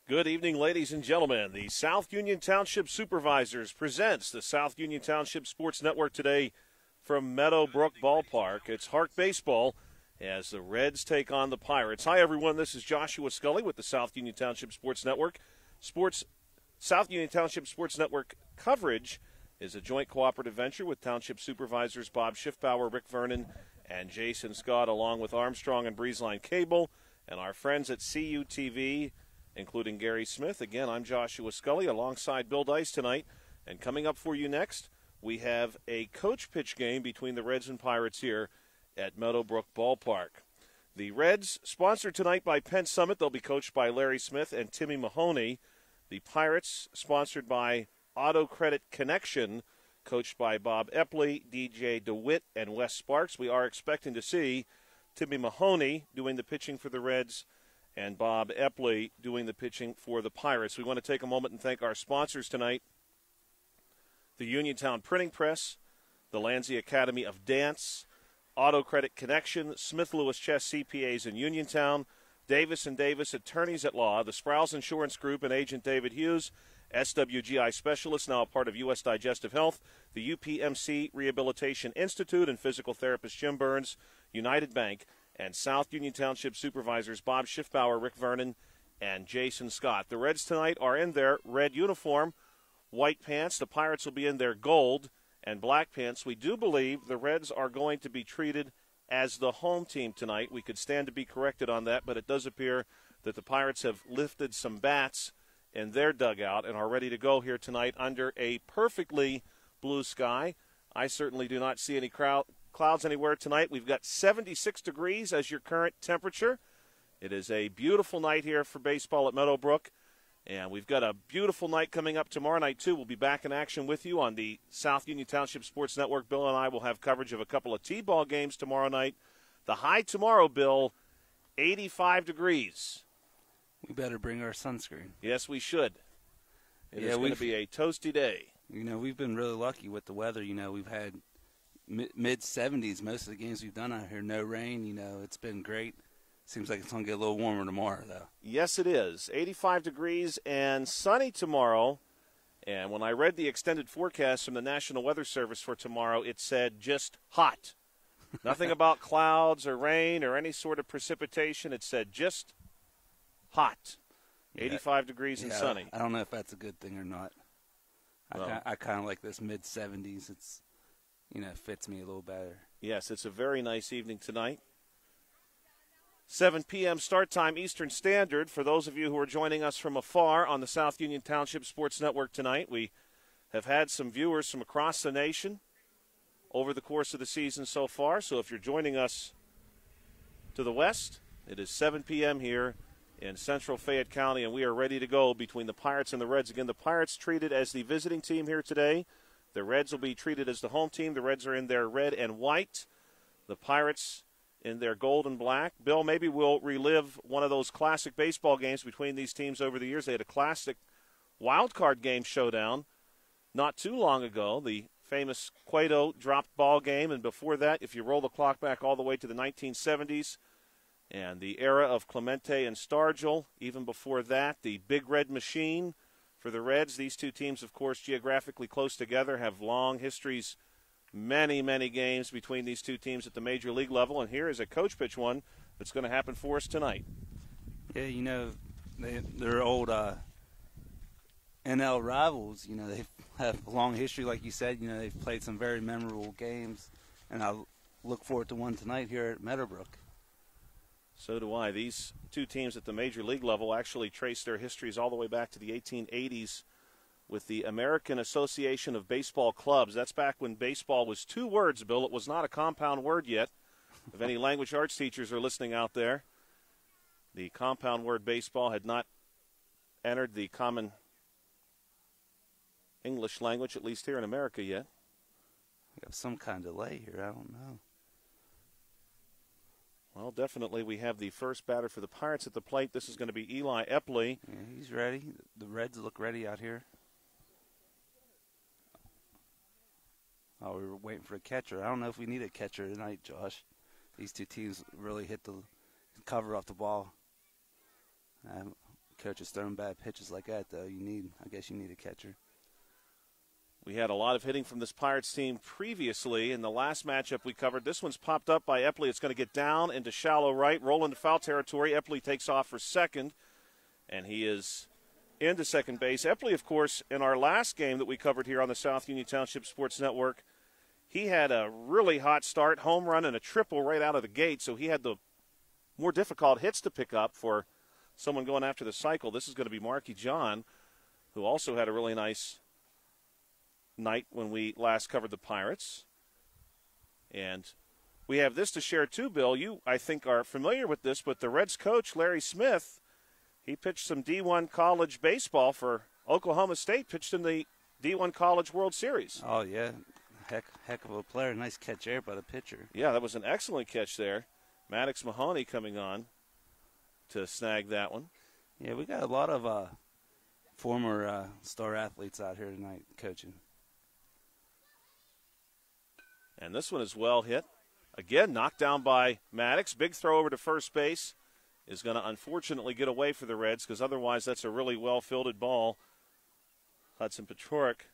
Good evening, ladies and gentlemen. The South Union Township Supervisors presents the South Union Township Sports Network today from Meadowbrook Ballpark. It's HARC baseball as the Reds take on the Pirates. Hi, everyone. This is Joshua Scully with the South Union Township Sports Network. South Union Township Sports Network coverage is a joint cooperative venture with Township Supervisors Bob Schiffbauer, Rick Vernon, and Jason Scott, along with Armstrong and Breezeline Cable, and our friends at CUTV, including Gary Smith. Again, I'm Joshua Scully alongside Bill Dice tonight. And coming up for you next, we have a coach pitch game between the Reds and Pirates here at Meadowbrook Ballpark. The Reds, sponsored tonight by Penn Summit. They'll be coached by Larry Smith and Timmy Mahoney. The Pirates, sponsored by Auto Credit Connection, coached by Bob Epley, DJ DeWitt, and Wes Sparks. We are expecting to see Timmy Mahoney doing the pitching for the Reds and Bob Epley doing the pitching for the Pirates. We want to take a moment and thank our sponsors tonight: the Uniontown Printing Press, the Landsea Academy of Dance, Auto Credit Connection, Smith Lewis Chess CPAs in Uniontown, Davis & Davis Attorneys at Law, the Sprouse Insurance Group and Agent David Hughes, SWGI Specialist, now a part of U.S. Digestive Health, the UPMC Rehabilitation Institute and physical therapist Jim Burns, United Bank, and South Union Township Supervisors Bob Schiffbauer, Rick Vernon, and Jason Scott. The Reds tonight are in their red uniform, white pants. The Pirates will be in their gold and black pants. We do believe the Reds are going to be treated as the home team tonight. We could stand to be corrected on that, but it does appear that the Pirates have lifted some bats in their dugout and are ready to go here tonight under a perfectly blue sky. I certainly do not see any clouds anywhere tonight. We've got 76 degrees as your current temperature. It is a beautiful night here for baseball at Meadowbrook, and we've got a beautiful night coming up tomorrow night, too. We'll be back in action with you on the South Union Township Sports Network. Bill and I will have coverage of a couple of T-ball games tomorrow night. The high tomorrow, Bill, 85 degrees. We better bring our sunscreen. Yes, we should. It is going to be a toasty day. You know, we've been really lucky with the weather. You know, we've had mid-70s most of the games we've done out here. No rain. You know, it's been great. Seems like it's going to get a little warmer tomorrow, though. Yes, it is. 85 degrees and sunny tomorrow. And when I read the extended forecast from the National Weather Service for tomorrow, it said just hot. Nothing about clouds or rain or any sort of precipitation. It said just hot. 85 degrees and sunny. I don't know if that's a good thing or not. I kind of like this mid-70s. It's, you know, fits me a little better. Yes, it's a very nice evening tonight. 7 p.m. start time Eastern Standard. For those of you who are joining us from afar on the South Union Township Sports Network tonight, we have had some viewers from across the nation over the course of the season so far. So if you're joining us to the west, it is 7 p.m. here in central Fayette County, and we are ready to go between the Pirates and the Reds. Again, the Pirates treated as the visiting team here today. The Reds will be treated as the home team. The Reds are in their red and white. The Pirates in their gold and black. Bill, maybe we'll relive one of those classic baseball games between these teams over the years. They had a classic wild card game showdown not too long ago, the famous Cueto dropped ball game, and before that, if you roll the clock back all the way to the 1970s, and the era of Clemente and Stargell, even before that, the Big Red Machine for the Reds. These two teams, of course, geographically close together, have long histories, many, many games between these two teams at the major league level. And here is a coach pitch one that's going to happen for us tonight. Yeah, you know, they're old NL rivals. You know, they have a long history, like you said. You know, they've played some very memorable games, and I look forward to one tonight here at Meadowbrook. So do I. These two teams at the major league level actually trace their histories all the way back to the 1880s with the American Association of Baseball Clubs. That's back when baseball was two words, Bill. It was not a compound word yet. If any language arts teachers are listening out there, the compound word baseball had not entered the common English language, at least here in America, yet. We have some kind of delay here. I don't know. Well, definitely we have the first batter for the Pirates at the plate. This is going to be Eli Epley. Yeah, he's ready. The Reds look ready out here. Oh, we were waiting for a catcher. I don't know if we need a catcher tonight, Josh. These two teams really hit the cover off the ball. coaches throwing bad pitches like that, though, I guess you need a catcher. We had a lot of hitting from this Pirates team previously in the last matchup we covered. This one's popped up by Epley. It's going to get down into shallow right, roll into foul territory. Epley takes off for second, and he is into second base. Epley, of course, in our last game that we covered here on the South Union Township Sports Network, he had a really hot start, home run and a triple right out of the gate, so he had the more difficult hits to pick up for someone going after the cycle. This is going to be Marky John, who also had a really nice night when we last covered the Pirates. And we have this to share too, Bill. You, I think, are familiar with this, but the Reds coach, Larry Smith, he pitched some D1 college baseball for Oklahoma State, pitched in the D1 College World Series. Oh, yeah. Heck of a player. Nice catch there by the pitcher. Yeah, that was an excellent catch there. Maddox Mahoney coming on to snag that one. Yeah, we got a lot of former star athletes out here tonight coaching. And this one is well hit. Again, knocked down by Maddox. Big throw over to first base is going to unfortunately get away for the Reds because otherwise that's a really well-fielded ball. Hudson Petrorik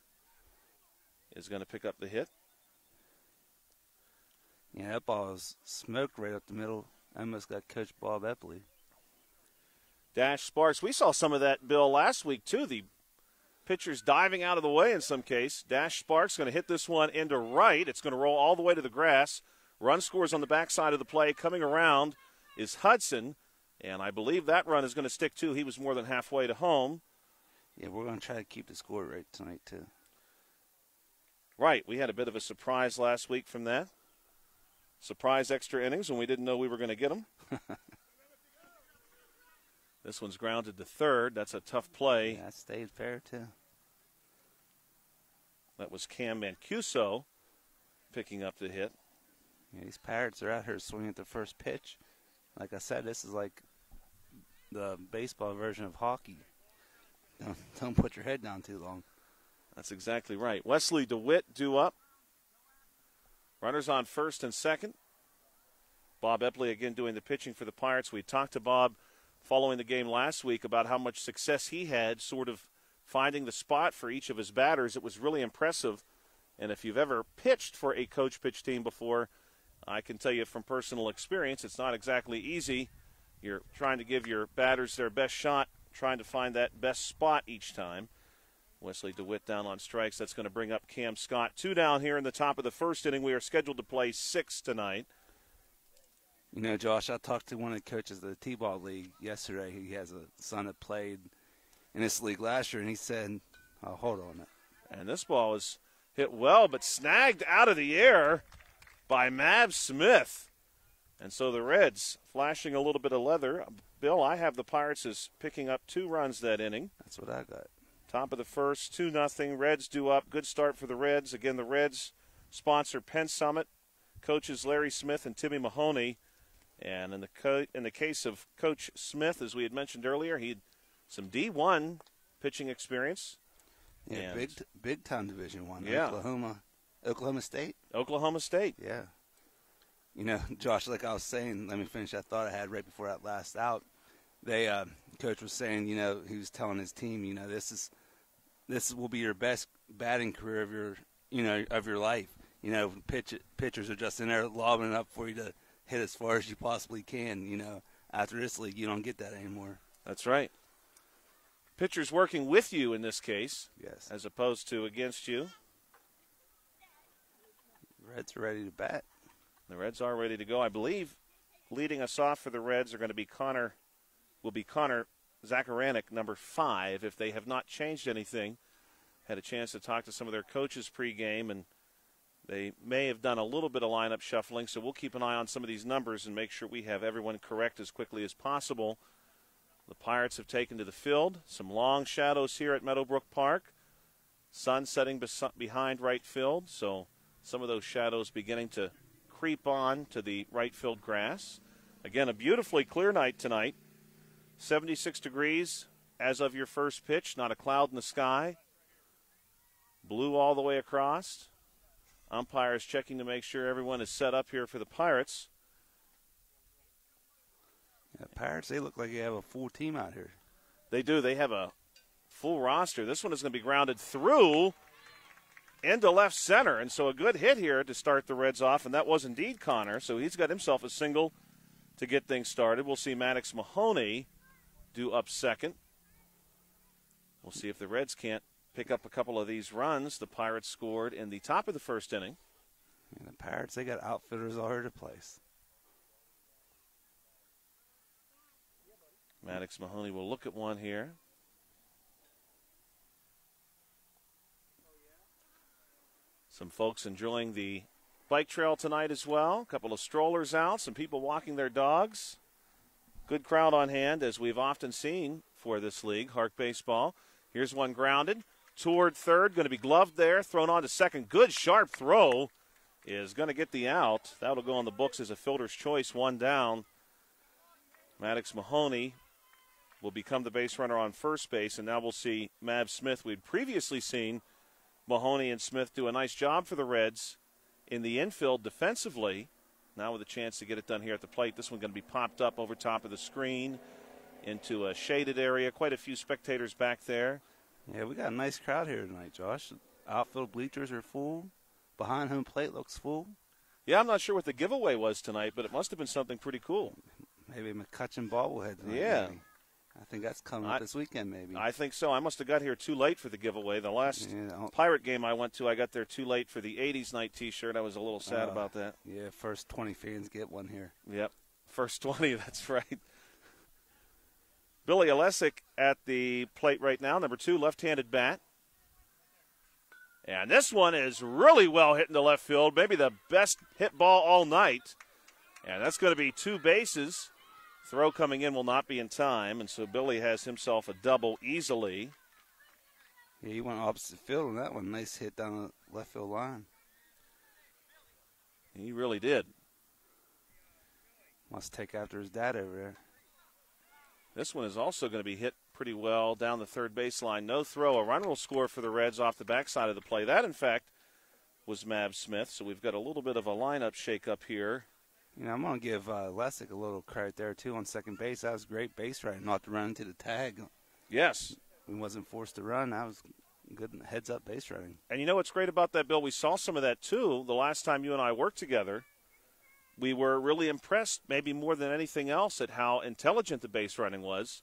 is going to pick up the hit. Yeah, that ball was smoked right up the middle. Almost got Coach Bob Epley. Dash Sparks. We saw some of that, Bill, last week, too. The pitcher's diving out of the way in some case. Dash Sparks going to hit this one into right. It's going to roll all the way to the grass. Run scores on the backside of the play. Coming around is Hudson, and I believe that run is going to stick, too. He was more than halfway to home. Yeah, we're going to try to keep the score right tonight, too. Right. We had a bit of a surprise last week from that. Surprise extra innings when we didn't know we were going to get them. This one's grounded to third. That's a tough play. Yeah, that stayed fair, too. That was Cam Mancuso picking up the hit. Yeah, these Pirates are out here swinging at the first pitch. Like I said, this is like the baseball version of hockey. Don't put your head down too long. That's exactly right. Wesley DeWitt due up. Runners on first and second. Bob Epley again doing the pitching for the Pirates. We talked to Bob following the game last week about how much success he had sort of finding the spot for each of his batters. It was really impressive. And if you've ever pitched for a coach pitch team before, I can tell you from personal experience, it's not exactly easy. You're trying to give your batters their best shot, trying to find that best spot each time. Wesley DeWitt down on strikes. That's going to bring up Cam Scott. 2 down here in the top of the first inning. We are scheduled to play 6 tonight. You know, Josh, I talked to one of the coaches of the T-ball league yesterday. He has a son that played in this league last year, and he said, oh, hold on. And this ball is hit well, but snagged out of the air by Mav Smith. And so the Reds flashing a little bit of leather. Bill, I have the Pirates as picking up 2 runs that inning. That's what I got. Top of the first, 2-0. Reds due up. Good start for the Reds. Again, the Reds sponsor Penn Summit. Coaches Larry Smith and Timmy Mahoney. And in the case of Coach Smith, as we had mentioned earlier, he had some D1 pitching experience. Yeah, big time Division I. Yeah. Oklahoma State. Oklahoma State. Yeah. You know, Josh, like I was saying, let me finish that thought I had right before that last out. Coach was saying, you know, he was telling his team, you know, this will be your best batting career of your life. You know, pitchers are just in there lobbing it up for you to hit as far as you possibly can. You know, after this league, you don't get that anymore. That's right. Pitchers working with you in this case, yes, as opposed to against you. Reds are ready to bat. The Reds are ready to go. I believe leading us off for the Reds are going to be Connor Zacharanek, number 5, if they have not changed anything. Had a chance to talk to some of their coaches pregame, and they may have done a little bit of lineup shuffling, so we'll keep an eye on some of these numbers and make sure we have everyone correct as quickly as possible. The Pirates have taken to the field. Some long shadows here at Meadowbrook Park. Sun setting behind right field, so some of those shadows beginning to creep on to the right field grass. Again, a beautifully clear night tonight. 76 degrees as of your first pitch, not a cloud in the sky. Blue all the way across. Umpires checking to make sure everyone is set up here for the Pirates. Yeah, Pirates, they look like they have a full team out here. They do. They have a full roster. This one is going to be grounded through into left center, and so a good hit here to start the Reds off, and that was indeed Connor. So he's got himself a single to get things started. We'll see Maddox Mahoney due up second. We'll see if the Reds can't pick up a couple of these runs. The Pirates scored in the top of the first inning. And the Pirates, they got outfielders all over the place. Maddox Mahoney will look at one here. Some folks enjoying the bike trail tonight as well. A couple of strollers out, some people walking their dogs. Good crowd on hand, as we've often seen for this league, HARC Baseball. Here's one grounded toward third, going to be gloved there, thrown on to second. Good sharp throw is going to get the out. That'll go on the books as a fielder's choice, one down. Maddox Mahoney will become the base runner on first base, and now we'll see Mav Smith. We'd previously seen Mahoney and Smith do a nice job for the Reds in the infield defensively. Now with a chance to get it done here at the plate. This one going to be popped up over top of the screen into a shaded area. Quite a few spectators back there. Yeah, we got a nice crowd here tonight, Josh. Outfield bleachers are full. Behind home plate looks full. Yeah, I'm not sure what the giveaway was tonight, but it must have been something pretty cool. Maybe McCutcheon bobblehead tonight. Yeah. Maybe. I think that's coming up this weekend, maybe. I think so. I must have got here too late for the giveaway. The last Pirate game I went to, I got there too late for the 80s night T-shirt. I was a little sad about that. Yeah, first 20 fans get one here. Yep, first 20, that's right. Billy Alesic at the plate right now, number 2, left-handed bat. And this one is really well hit into left field, maybe the best hit ball all night. And that's going to be 2 bases. Throw coming in will not be in time, and so Billy has himself a double easily. Yeah, he went opposite field on that one. Nice hit down the left field line. He really did. Must take after his dad over there. This one is also going to be hit pretty well down the third baseline. No throw. A run will score for the Reds off the backside of the play. That, in fact, was Mav Smith, so we've got a little bit of a lineup shake-up here. You know, I'm going to give Lessick a little credit there, too, on second base. That was great base running, not to run into the tag. Yes. He wasn't forced to run. That was good heads-up base running. And you know what's great about that, Bill? We saw some of that, too, the last time you and I worked together. We were really impressed, maybe more than anything else, at how intelligent the base running was.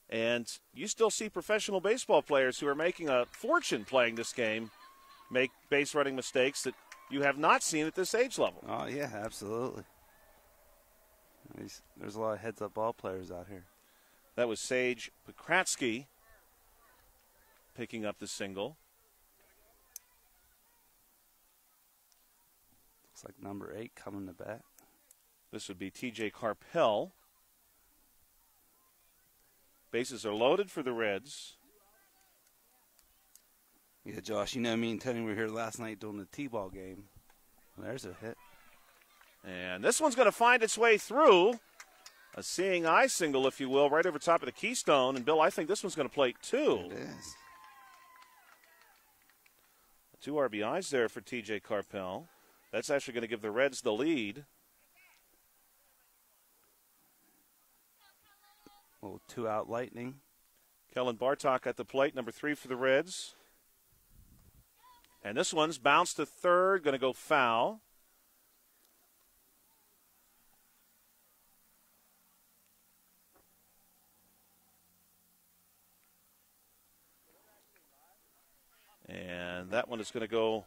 And you still see professional baseball players who are making a fortune playing this game make base running mistakes that you have not seen at this age level. Oh, yeah, absolutely. There's a lot of heads-up ball players out here. That was Sage Pokratsky picking up the single. Looks like number 8 coming to bat. This would be TJ Carpel. Bases are loaded for the Reds. Yeah, Josh, you know me and Tony were here last night doing the T-ball game. Well, there's a hit. And this one's going to find its way through. A seeing eye single, if you will, right over top of the keystone. And, Bill, I think this one's going to plate 2. It is. 2 RBIs there for TJ Carpel. That's actually going to give the Reds the lead. A little 2-out lightning. Kellen Bartok at the plate, number 3 for the Reds. And this one's bounced to third, going to go foul. And that one is going to go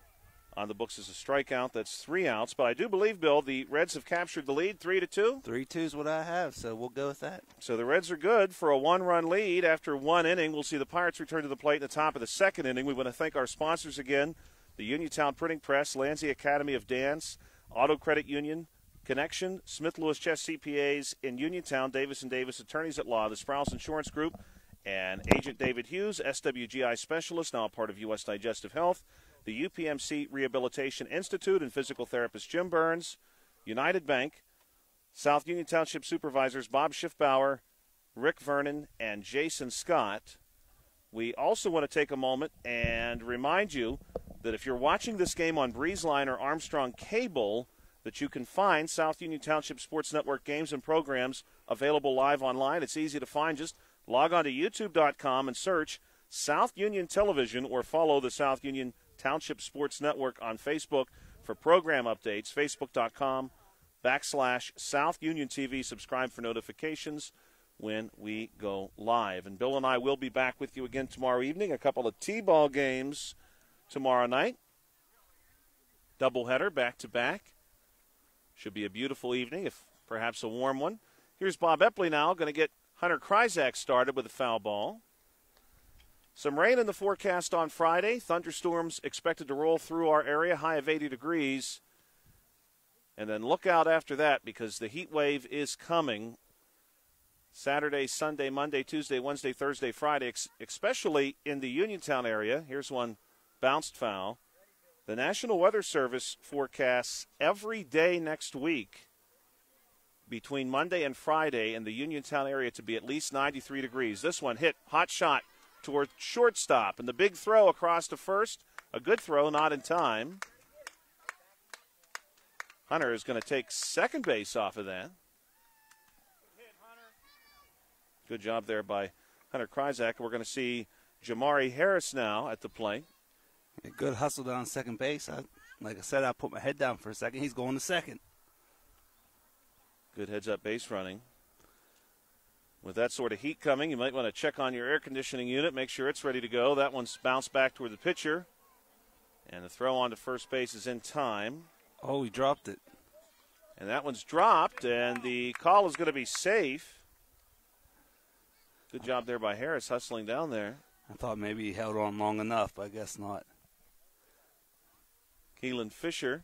on the books as a strikeout. That's 3 outs. But I do believe, Bill, the Reds have captured the lead 3-2. 3-2 is what I have, so we'll go with that. So the Reds are good for a 1-run lead after 1 inning. We'll see the Pirates return to the plate in the top of the 2nd inning. We want to thank our sponsors again, the Uniontown Printing Press, Lansing Academy of Dance, Auto Credit Union, Connection, Smith Lewis Chess CPAs in Uniontown, Davis & Davis Attorneys at Law, the Sprouse Insurance Group, and Agent David Hughes, SWGI Specialist, now a part of U.S. Digestive Health, the UPMC Rehabilitation Institute and physical therapist Jim Burns, United Bank, South Union Township Supervisors Bob Schiffbauer, Rick Vernon, and Jason Scott. We also want to take a moment and remind you that if you're watching this game on BreezeLine or Armstrong Cable, that you can find South Union Township Sports Network games and programs available live online. It's easy to find. Just Log on to youtube.com and search South Union Television or follow the South Union Township Sports Network on Facebook for program updates. Facebook.com/South Union TV. Subscribe for notifications when we go live. And Bill and I will be back with you again tomorrow evening. A couple of T-ball games tomorrow night. Doubleheader back-to-back. Should be a beautiful evening, if perhaps a warm one. Here's Bob Epley now, going to get Hunter Kryzak started with a foul ball. Some rain in the forecast on Friday. Thunderstorms expected to roll through our area, high of 80 degrees. And then look out after that because the heat wave is coming. Saturday, Sunday, Monday, Tuesday, Wednesday, Thursday, Friday, especially in the Uniontown area. Here's one bounced foul. The National Weather Service forecasts every day next week between Monday and Friday in the Uniontown area to be at least 93 degrees. This one hit, hot shot toward shortstop, and the big throw across to first. A good throw, not in time. Hunter is going to take second base off of that. Good job there by Hunter Kryzak. We're going to see Jamari Harris now at the plate. A good hustle down second base. Like I said, I put my head down for a second. He's going to second. Good heads-up base running. With that sort of heat coming, you might want to check on your air conditioning unit, make sure it's ready to go. That one's bounced back toward the pitcher. And the throw on to first base is in time. Oh, he dropped it. And that one's dropped, and the call is going to be safe. Good job there by Harris hustling down there. I thought maybe he held on long enough, but I guess not. Keelan Fisher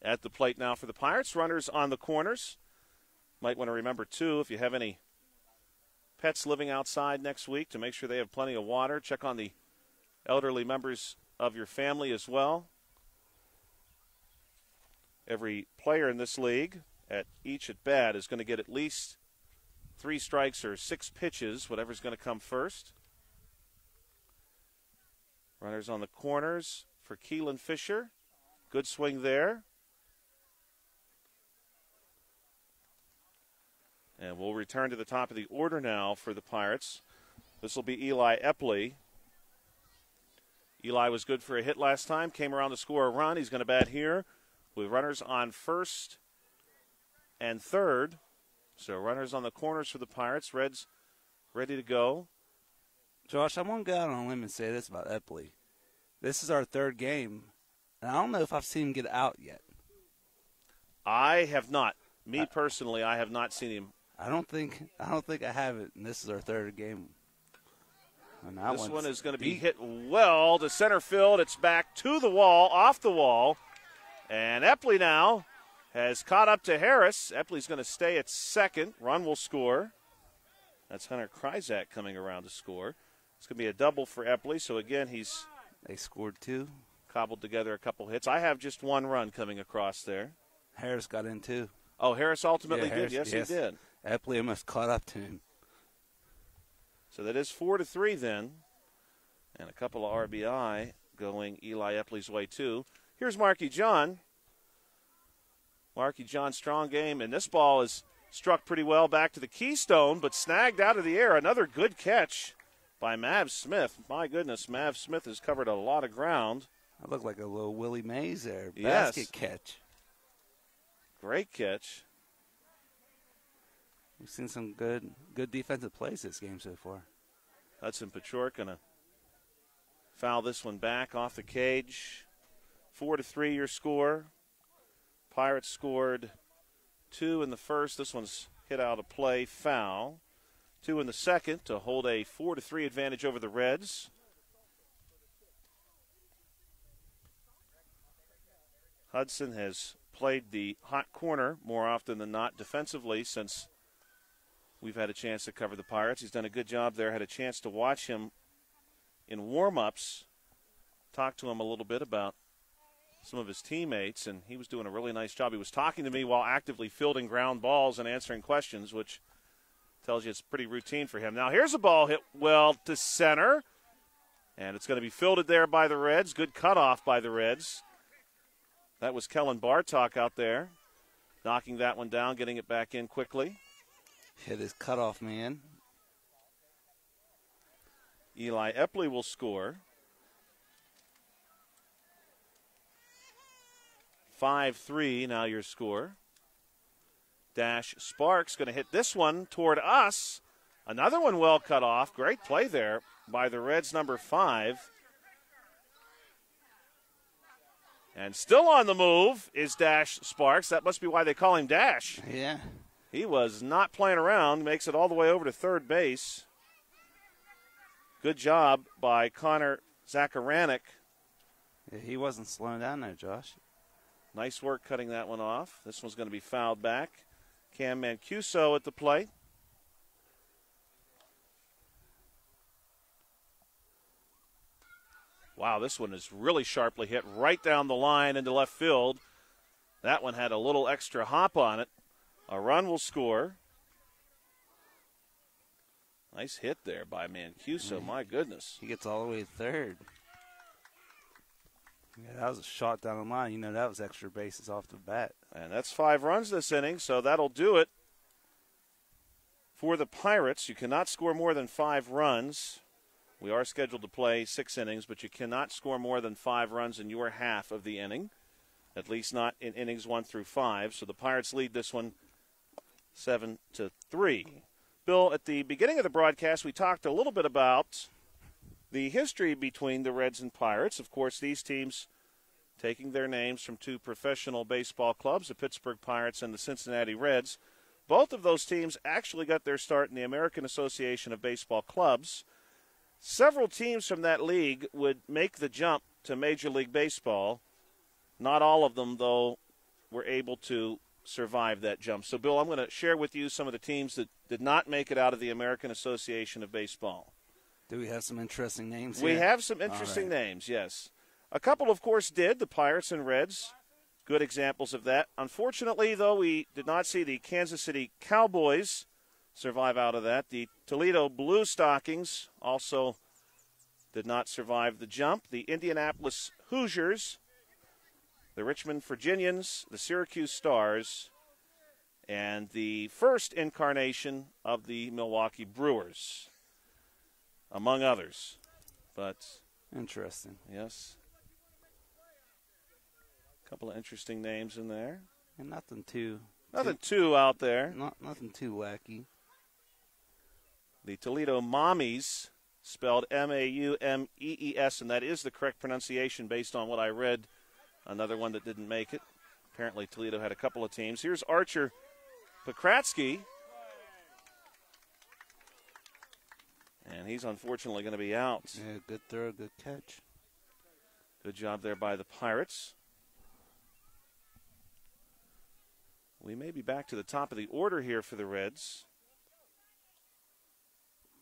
at the plate now for the Pirates. Runners on the corners. Might want to remember, too, if you have any pets living outside next week, to make sure they have plenty of water. Check on the elderly members of your family as well. Every player in this league at each at bat is going to get at least 3 strikes or 6 pitches, whatever's going to come first. Runners on the corners for Keelan Fisher. Good swing there. And we'll return to the top of the order now for the Pirates. This will be Eli Epley. Eli was good for a hit last time, came around to score a run. He's going to bat here with runners on first and third. So runners on the corners for the Pirates. Reds ready to go. Josh, I'm going to go out on a limb and say this about Epley. This is our third game, and I don't know if I've seen him get out yet. I have not. Me personally, I have not seen him. I don't think I have it, and this is our third game. This one is going to be hit well to center field. It's back to the wall, off the wall. And Epley now has caught up to Harris. Epley's going to stay at second. Run will score. That's Hunter Kryzak coming around to score. It's going to be a double for Epley. So, again, they scored 2. Cobbled together a couple hits. I have just 1 run coming across there. Harris got in, too. Oh, Harris ultimately did. Yes, he did. Epley almost caught up to him. So that is 4-3 then. And a couple of RBI going Eli Epley's way, too. Here's Marky John. Marky John, strong game. And this ball is struck pretty well back to the keystone, but snagged out of the air. Another good catch by Mav Smith. My goodness, Mav Smith has covered a lot of ground. That looked like a little Willie Mays there. Yes. Basket catch. Great catch. We've seen some good defensive plays this game so far. Hudson Pachork going to foul this one back off the cage. 4-3 your score. Pirates scored 2 in the first. This one's hit out of play, foul. 2 in the second to hold a 4-3 advantage over the Reds. Hudson has played the hot corner more often than not defensively since we've had a chance to cover the Pirates. He's done a good job there. Had a chance to watch him in warm-ups, talk to him a little bit about some of his teammates, and he was doing a really nice job. He was talking to me while actively fielding ground balls and answering questions, which tells you it's pretty routine for him. Now here's a ball hit well to center, and it's going to be fielded there by the Reds. Good cutoff by the Reds. That was Kellen Bartok out there, knocking that one down, getting it back in quickly. Hit his cutoff man. Eli Epley will score. 5-3 now your score. Dash Sparks going to hit this one toward us. Another one well cut off. Great play there by the Reds, number 5. And still on the move is Dash Sparks. That must be why they call him Dash. Yeah. He was not playing around. Makes it all the way over to third base. Good job by Connor Zacharanek. Yeah, he wasn't slowing down there, Josh. Nice work cutting that one off. This one's going to be fouled back. Cam Mancuso at the plate. Wow, this one is really sharply hit right down the line into left field. That one had a little extra hop on it. A run will score. Nice hit there by Mancuso, my goodness. He gets all the way to third. Yeah, that was a shot down the line. You know, that was extra bases off the bat. And that's 5 runs this inning, so that'll do it for the Pirates. You cannot score more than 5 runs. We are scheduled to play 6 innings, but you cannot score more than 5 runs in your half of the inning, at least not in innings 1 through 5. So the Pirates lead this one 7-3. Bill, at the beginning of the broadcast, we talked a little bit about the history between the Reds and Pirates. Of course, these teams taking their names from 2 professional baseball clubs, the Pittsburgh Pirates and the Cincinnati Reds. Both of those teams actually got their start in the American Association of Baseball Clubs. Several teams from that league would make the jump to Major League Baseball. Not all of them, though, were able to survive that jump. So, Bill, I'm going to share with you some of the teams that did not make it out of the American Association of Baseball. Do we have some interesting names We here? have some interesting names, yes. A couple, of course, did, the Pirates and Reds. Good examples of that. Unfortunately, though, we did not see the Kansas City Cowboys survive out of that. The Toledo Blue Stockings also did not survive the jump. The Indianapolis Hoosiers, the Richmond Virginians, the Syracuse Stars, and the first incarnation of the Milwaukee Brewers, among others. But interesting. yes, a couple of interesting names in there. And nothing too out there. Nothing too wacky. The Toledo Mommies, spelled Maumees, and that is the correct pronunciation based on what I read. Another one that didn't make it. Apparently Toledo had a couple of teams. Here's Archer Pokratsky. And he's unfortunately going to be out. Yeah, good throw, good catch. Good job there by the Pirates. We may be back to the top of the order here for the Reds.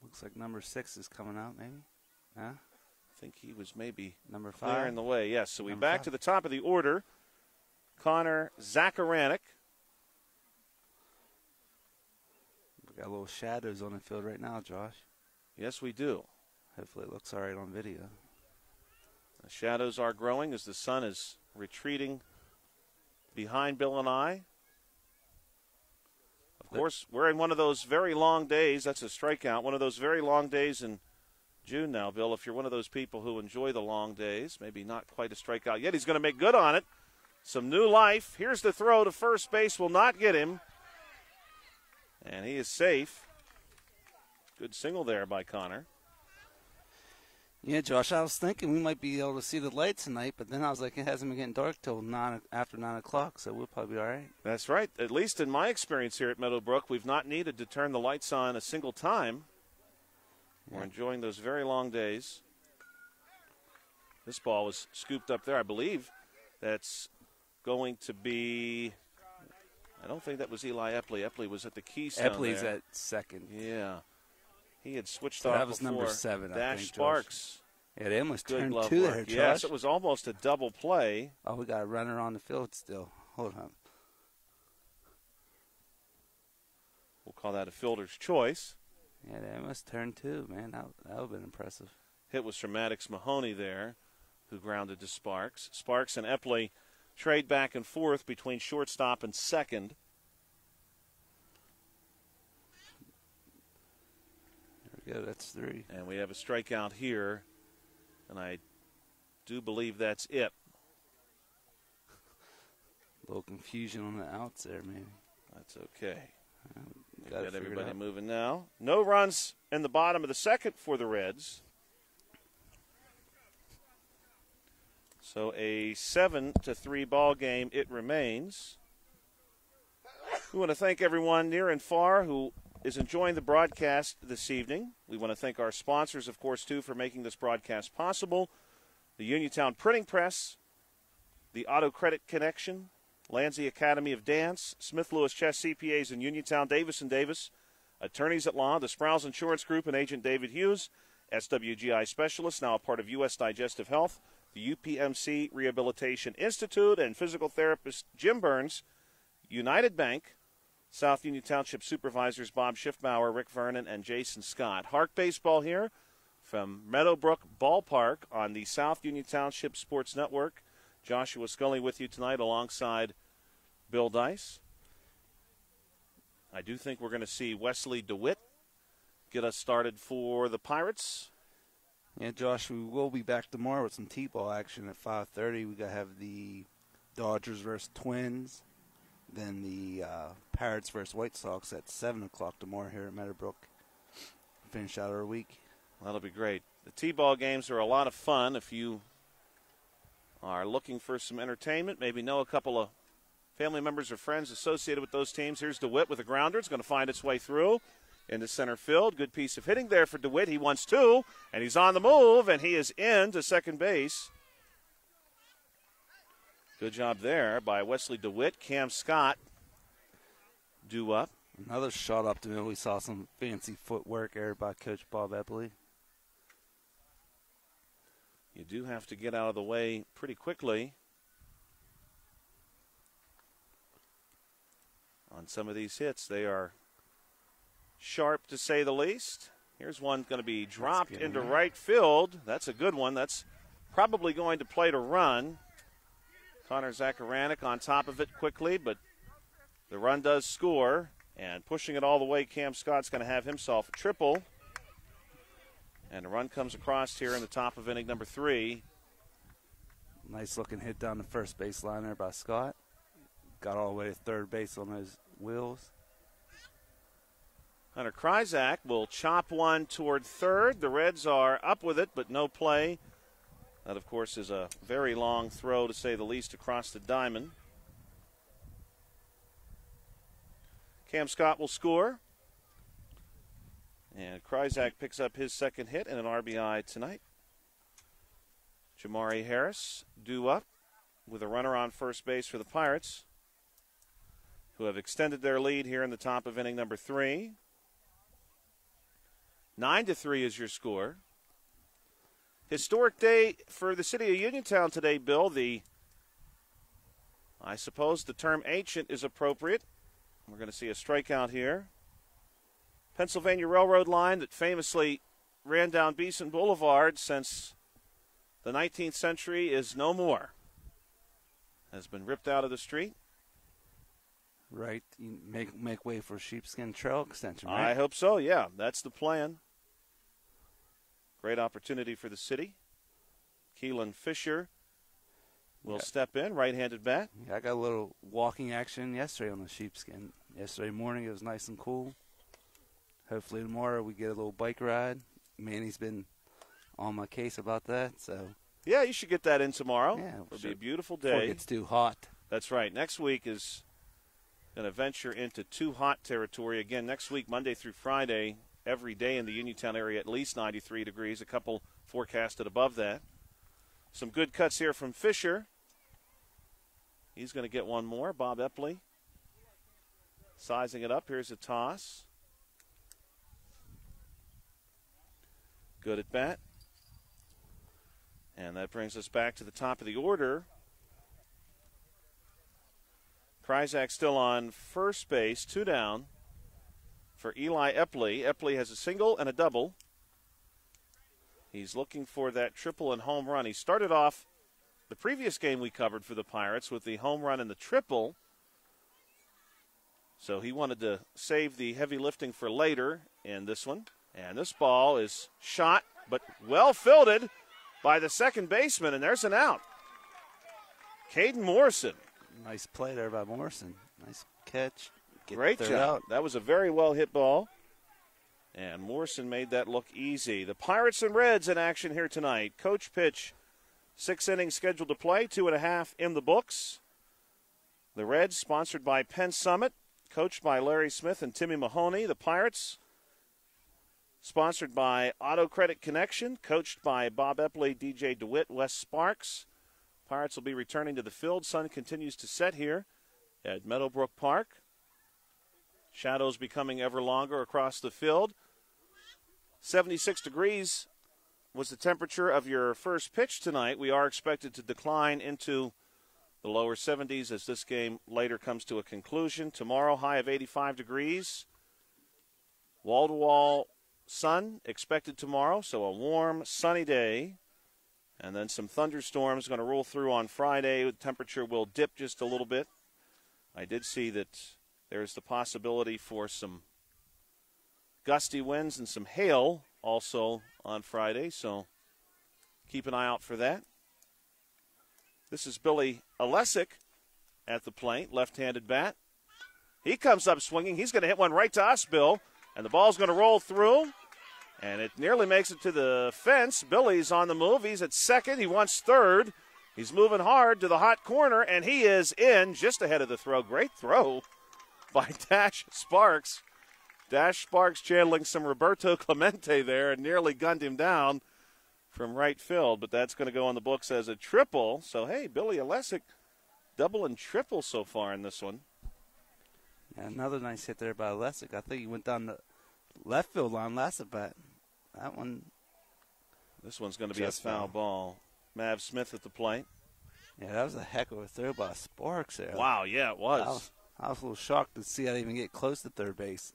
Looks like number 6 is coming out, maybe. Huh? I think he was maybe number 5 clearing the way. Yes, so we're number back 5. to the top of the order. Connor Zacharanek. We got little shadows on the field right now, Josh. Yes, we do. Hopefully it looks all right on video. The shadows are growing as the sun is retreating behind Bill and I. Of course, we're in one of those very long days. That's a strikeout. One of those very long days in June now, Bill. If you're one of those people who enjoy the long days, maybe not quite a strikeout yet. He's going to make good on it. Some new life. Here's the throw to first base. Will not get him. And he is safe. Good single there by Connor. Yeah, Josh, I was thinking we might be able to see the lights tonight, but then I was like, it hasn't been getting dark till after 9 o'clock, so we'll probably be all right. That's right. At least in my experience here at Meadowbrook, we've not needed to turn the lights on a single time. Yeah. We're enjoying those very long days. This ball was scooped up there. I believe that's going to be, I don't think that was Eli Epley. Epley was at the keystone. Epley's there. at second. Yeah. He had switched so off that was before. Number 7, I Dash think, Sparks. Yeah, they almost Good turned glove 2 work. there, Josh. Yes, it was almost a double play. Oh, we got a runner on the field still. Hold on. We'll call that a fielder's choice. Yeah, they almost turned 2, man. That would have been impressive. Hit was from Maddox Mahoney there, who grounded to Sparks. Sparks and Epley trade back and forth between shortstop and second. There we go. That's 3. And we have a strikeout here, and I do believe that's it. A little confusion on the outs there, maybe. That's okay. Got everybody moving now. No runs in the bottom of the second for the Reds. So a 7-3 ball game it remains. We want to thank everyone near and far who is enjoying the broadcast this evening. We want to thank our sponsors, of course, too, for making this broadcast possible. The Uniontown Printing Press, the Auto Credit Connection, Lansing Academy of Dance, Smith Lewis Chess CPAs in Uniontown, Davis & Davis, Attorneys at Law, the Sprouse Insurance Group and Agent David Hughes, SWGI Specialist, now a part of U.S. Digestive Health, the UPMC Rehabilitation Institute, and physical therapist Jim Burns, United Bank, South Union Township Supervisors Bob Schiffbauer, Rick Vernon, and Jason Scott. HARC Baseball here from Meadowbrook Ballpark on the South Union Township Sports Network. Joshua Scully with you tonight alongside Bill Dice. I do think we're going to see Wesley DeWitt get us started for the Pirates. Yeah, Josh, we will be back tomorrow with some T-ball action at 5:30. We got to have the Dodgers versus Twins. Then the Pirates versus White Sox at 7 o'clock tomorrow here at Meadowbrook. Finish out our week. That'll be great. The T-ball games are a lot of fun. If you are looking for some entertainment, maybe know a couple of family members or friends associated with those teams. Here's DeWitt with a grounder. It's going to find its way through into center field. Good piece of hitting there for DeWitt. He wants 2, and he's on the move, and he is into second base. Good job there by Wesley DeWitt. Cam Scott due up. Another shot up the middle. We saw some fancy footwork there by Coach Bob Epley. You do have to get out of the way pretty quickly on some of these hits. They are sharp, to say the least. Here's one going to be dropped into right field. That's a good one. That's probably going to play to run. Connor Zacharanek on top of it quickly, but the run does score. And pushing it all the way, Cam Scott's going to have himself a triple. And a run comes across here in the top of inning number 3. Nice looking hit down the first baseline there by Scott. Got all the way to third base on those wheels. Hunter Kryzak will chop one toward third. The Reds are up with it, but no play. That, of course, is a very long throw, to say the least, across the diamond. Cam Scott will score. And Kryzak picks up his second hit and an RBI tonight. Jamari Harris due up with a runner on first base for the Pirates, who have extended their lead here in the top of inning number 3. 9-3 is your score. Historic day for the city of Uniontown today, Bill. I suppose the term ancient is appropriate. We're going to see a strikeout here. Pennsylvania Railroad line that famously ran down Beeson Boulevard since the 19th century is no more. Has been ripped out of the street. Right. You make way for Sheepskin Trail extension, right? I hope so, yeah. That's the plan. Great opportunity for the city. Keelan Fisher will step in, right-handed bat. Yeah, I got a little walking action yesterday on the Sheepskin. Yesterday morning it was nice and cool. Hopefully tomorrow we get a little bike ride. Manny's been on my case about that, so. Yeah, you should get that in tomorrow. Yeah, it'll be a beautiful day. Before it gets too hot. That's right. Next week is going to venture into too hot territory. Again, next week, Monday through Friday, every day in the Uniontown area, at least 93 degrees, a couple forecasted above that. Some good cuts here from Fisher. He's going to get one more. Bob Epley sizing it up. Here's a toss. Good at bat. And that brings us back to the top of the order. Kryzak still on first base, 2 down for Eli Epley. Epley has a single and a double. He's looking for that triple and home run. He started off the previous game we covered for the Pirates with the home run and the triple. So he wanted to save the heavy lifting for later in this one. And this ball is shot, but well fielded by the second baseman, and there's an out. Caden Morrison. Nice play there by Morrison. Nice catch. Great job. Out. That was a very well hit ball. And Morrison made that look easy. The Pirates and Reds in action here tonight. Coach pitch, 6 innings scheduled to play, 2.5 in the books. The Reds, sponsored by Penn Summit, coached by Larry Smith and Timmy Mahoney. The Pirates, sponsored by Auto Credit Connection, coached by Bob Epley, DJ DeWitt, Wes Sparks. Pirates will be returning to the field. Sun continues to set here at Meadowbrook Park. Shadows becoming ever longer across the field. 76 degrees was the temperature of your first pitch tonight. We are expected to decline into the lower 70s as this game later comes to a conclusion. Tomorrow, high of 85 degrees. Wall-to-wall sun expected tomorrow, so a warm, sunny day. And then some thunderstorms going to roll through on Friday. The temperature will dip just a little bit. I did see that there's the possibility for some gusty winds and some hail also on Friday, so keep an eye out for that. This is Billy Alesic at the plate, left-handed bat. He comes up swinging. He's going to hit one right to us, Bill, and the ball's going to roll through, and it nearly makes it to the fence. Billy's on the move. He's at second. He wants third. He's moving hard to the hot corner, and he is in just ahead of the throw. Great throw by Dash Sparks. Dash Sparks channeling some Roberto Clemente there and nearly gunned him down from right field, but that's going to go on the books as a triple. So, hey, Billy Alesic, double and triple so far in this one. Yeah, another nice hit there by Alesic. I think he went down the left field line last at bat. That one. This one's going to be a foul ball. Mav Smith at the plate. Yeah, that was a heck of a throw by Sparks there. Wow, yeah, it was. I was a little shocked to see that even get close to third base,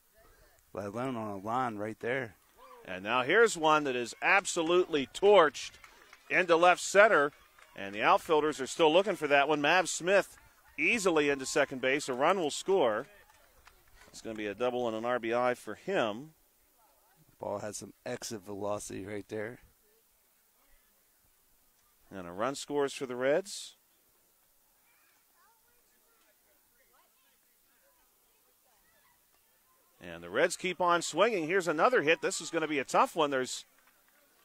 let alone on a line right there. And now here's one that is absolutely torched into left center, and the outfielders are still looking for that one. Mav Smith easily into second base. A run will score. It's going to be a double and an RBI for him. Ball had some exit velocity right there. And a run scores for the Reds. And the Reds keep on swinging. Here's another hit. This is going to be a tough one. There's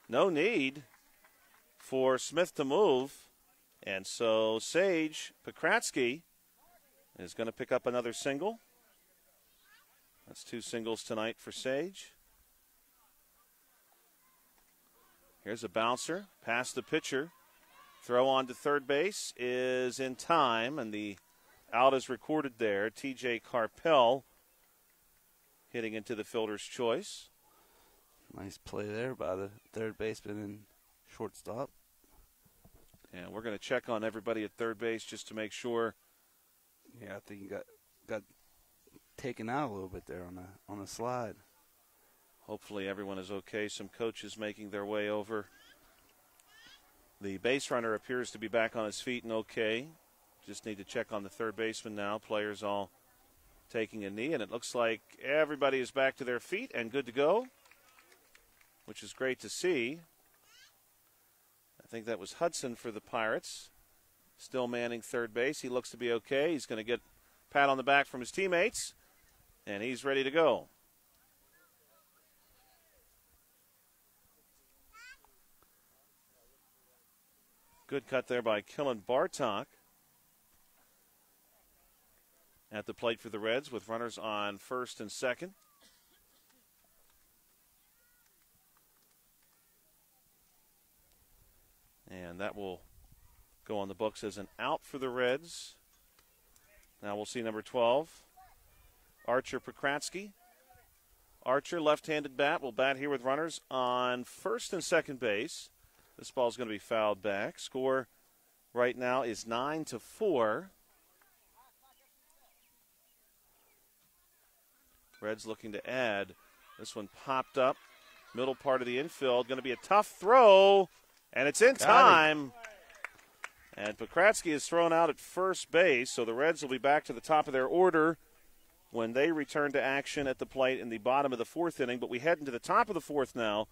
no need for Smith to move. And so Sage Pokratsky is going to pick up another single. That's 2 singles tonight for Sage. Here's a bouncer past the pitcher. Throw on to third base is in time, and the out is recorded there. TJ Carpel hitting into the fielder's choice. Nice play there by the third baseman and shortstop. And we're going to check on everybody at third base just to make sure. Yeah, I think he got taken out a little bit there on the slide. Hopefully everyone is okay. Some coaches making their way over. The base runner appears to be back on his feet and okay. Just need to check on the third baseman now. Players all taking a knee, and it looks like everybody is back to their feet and good to go, which is great to see. I think that was Hudson for the Pirates, still manning third base. He looks to be okay. He's going to get a pat on the back from his teammates, and he's ready to go. Good cut there by Killen Bartok. At the plate for the Reds with runners on first and second. And that will go on the books as an out for the Reds. Now we'll see number 12, Archer Pokratsky. Archer, left-handed bat, will bat here with runners on first and second base. This ball is going to be fouled back. Score right now is 9-4. Reds looking to add. This one popped up. Middle part of the infield. Going to be a tough throw. And it's in time. And Pokratsky is thrown out at first base. So the Reds will be back to the top of their order when they return to action at the plate in the bottom of the fourth inning. But we head into the top of the fourth now,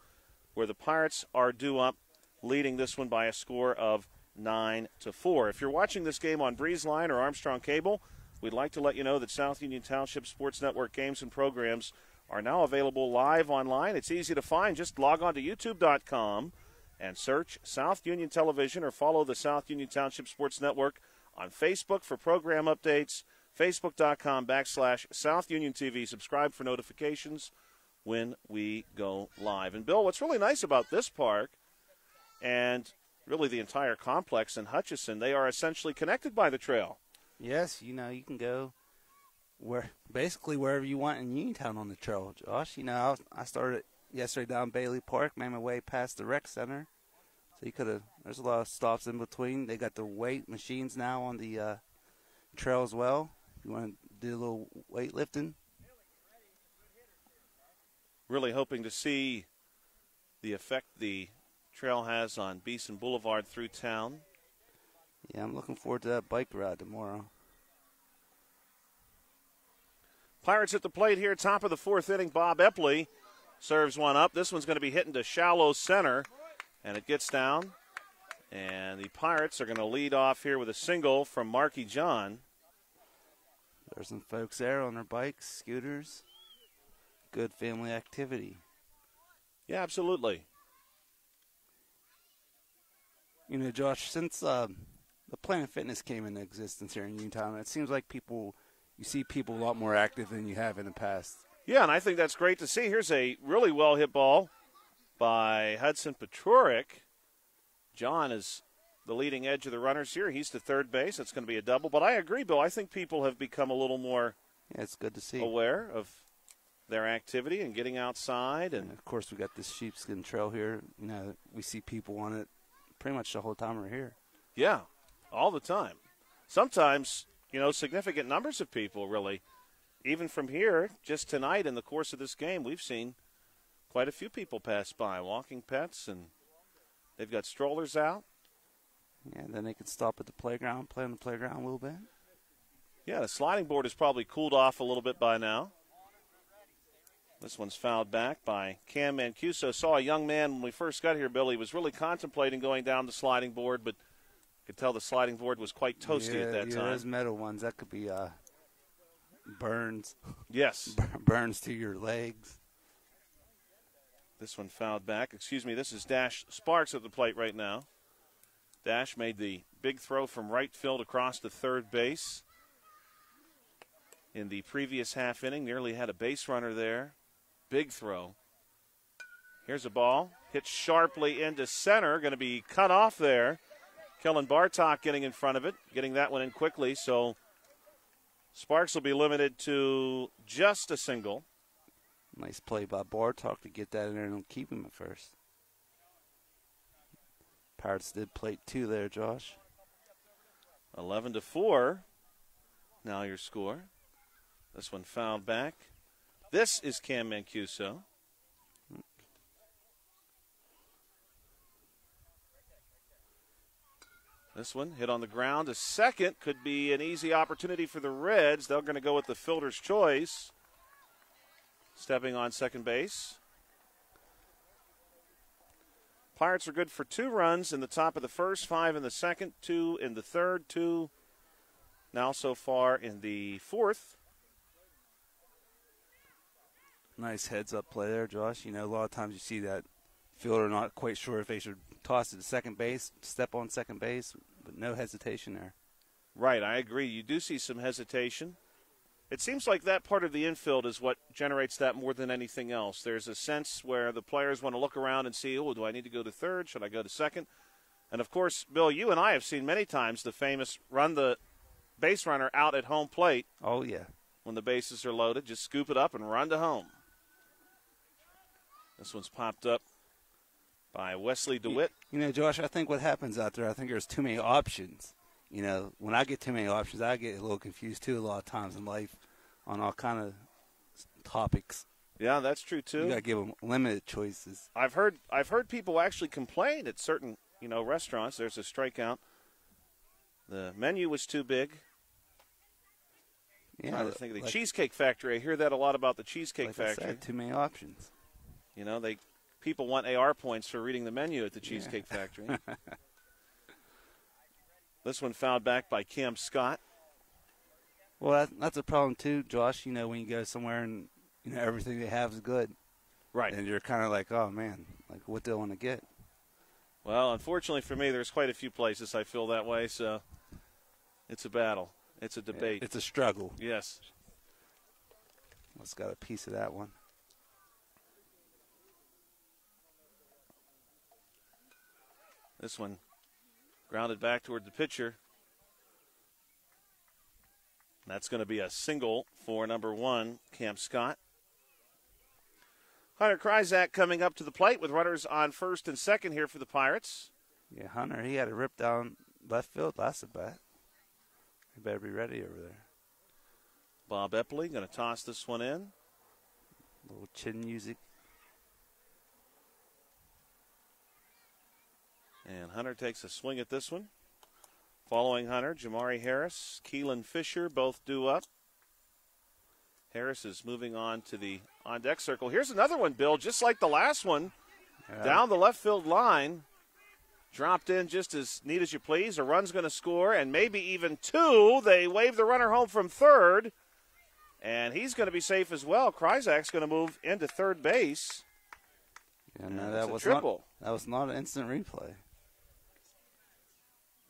where the Pirates are due up, leading this one by a score of 9-4. If you're watching this game on BreezeLine or Armstrong Cable, we'd like to let you know that South Union Township Sports Network games and programs are now available live online. It's easy to find. Just log on to youtube.com and search South Union Television, or follow the South Union Township Sports Network on Facebook for program updates, facebook.com/South Union TV. Subscribe for notifications when we go live. And, Bill, what's really nice about this park and really the entire complex in Hutchinson, they are essentially connected by the trail. Yes, you can go basically wherever you want in Uniontown on the trail, Josh. I started yesterday down Bailey Park, made my way past the rec center. So there's a lot of stops in between. They got the weight machines now on the trail as well. You want to do a little weightlifting? Really hoping to see the effect the trail has on Beeson Boulevard through town. Yeah, I'm looking forward to that bike ride tomorrow. Pirates at the plate here, top of the fourth inning. Bob Epley serves one up. This one's going to be hitting to shallow center, and it gets down. And the Pirates are going to lead off here with a single from Marky John. There's some folks there on their bikes, scooters. Good family activity. Yeah, absolutely. Josh, since the Planet Fitness came into existence here in Uniontown, it seems like you see people a lot more active than you have in the past. Yeah, and I think that's great to see. Here's a really well-hit ball by Hudson Petrorik. John is the leading edge of the runners here. He's to third base. It's going to be a double. But I agree, Bill. I think people have become a little more it's good to see. Aware of their activity and getting outside. And of course, we got this sheepskin trail here. We see people on it pretty much the whole time we're here. Yeah, all the time. Sometimes, significant numbers of people, really. Even from here, just tonight in the course of this game, we've seen quite a few people pass by, walking pets, and they've got strollers out. Yeah, then they can stop at the playground, play on the playground a little bit. Yeah, the sliding board has probably cooled off a little bit by now. This one's fouled back by Cam Mancuso. Saw a young man when we first got here, Bill. He was really contemplating going down the sliding board, but could tell the sliding board was quite toasty at that time. Those metal ones, that could be burns. Yes. Burns to your legs. This one fouled back. Excuse me, this is Dash Sparks at the plate right now. Dash made the big throw from right field across to third base. In the previous half inning, nearly had a base runner there. Big throw. Here's a ball. Hit sharply into center. Going to be cut off there. Kellen Bartok getting in front of it. Getting that one in quickly. So Sparks will be limited to just a single. Nice play by Bartok to get that in there and keep him at first. Pirates did plate 2 there, Josh. 11-4. Now your score. This one fouled back. This is Cam Mancuso. This one hit on the ground. A second could be an easy opportunity for the Reds. They're going to go with the fielder's choice. Stepping on second base. Pirates are good for 2 runs in the top of the first, 5 in the second, 2 in the third, 2 now so far in the fourth. Nice heads-up play there, Josh. A lot of times you see that fielder not quite sure if they should toss it to second base, step on second base, but no hesitation there. Right, I agree. You do see some hesitation. It seems like that part of the infield is what generates that more than anything else. There's a sense where the players want to look around and see, do I need to go to third? Should I go to second? And, of course, Bill, you and I have seen many times the famous run the base runner out at home plate. Oh, yeah. When the bases are loaded, just scoop it up and run to home. This one's popped up by Wesley DeWitt. Josh, I think what happens out there, I think there's too many options. When I get too many options, I get a little confused, too, a lot of times in life on all kind of topics. Yeah, that's true, too. You got to give them limited choices. I've heard people actually complain at certain, restaurants. There's a strikeout. The menu was too big. Yeah, trying to think of the Cheesecake Factory. I hear that a lot about the Cheesecake Factory. I said, too many options. You know, people want AR points for reading the menu at the Cheesecake Factory. This one fouled back by Cam Scott. Well, that's a problem too, Josh. You know, when you go somewhere and everything they have is good, right? And you're kind of like, oh man, like what do I want to get? Well, unfortunately for me, there's quite a few places I feel that way. So it's a battle. It's a debate. It's a struggle. Yes. Let's got a piece of that one. This one grounded back toward the pitcher. That's going to be a single for number 1, Cam Scott. Hunter Kryzak coming up to the plate with runners on first and second here for the Pirates. Yeah, Hunter, he had a rip down left field last at bat. He better be ready over there. Bob Eppley going to toss this one in. A little chin music. And Hunter takes a swing at this one. Following Hunter, Jamari Harris, Keelan Fisher, both due up. Harris is moving on to the on-deck circle. Here's another one, Bill, just like the last one. Yeah. Down the left field line. Dropped in just as neat as you please. A run's going to score, and maybe even 2. They wave the runner home from third, and he's going to be safe as well. Kryzak's going to move into third base. Yeah, no, that was triple. That was not an instant replay.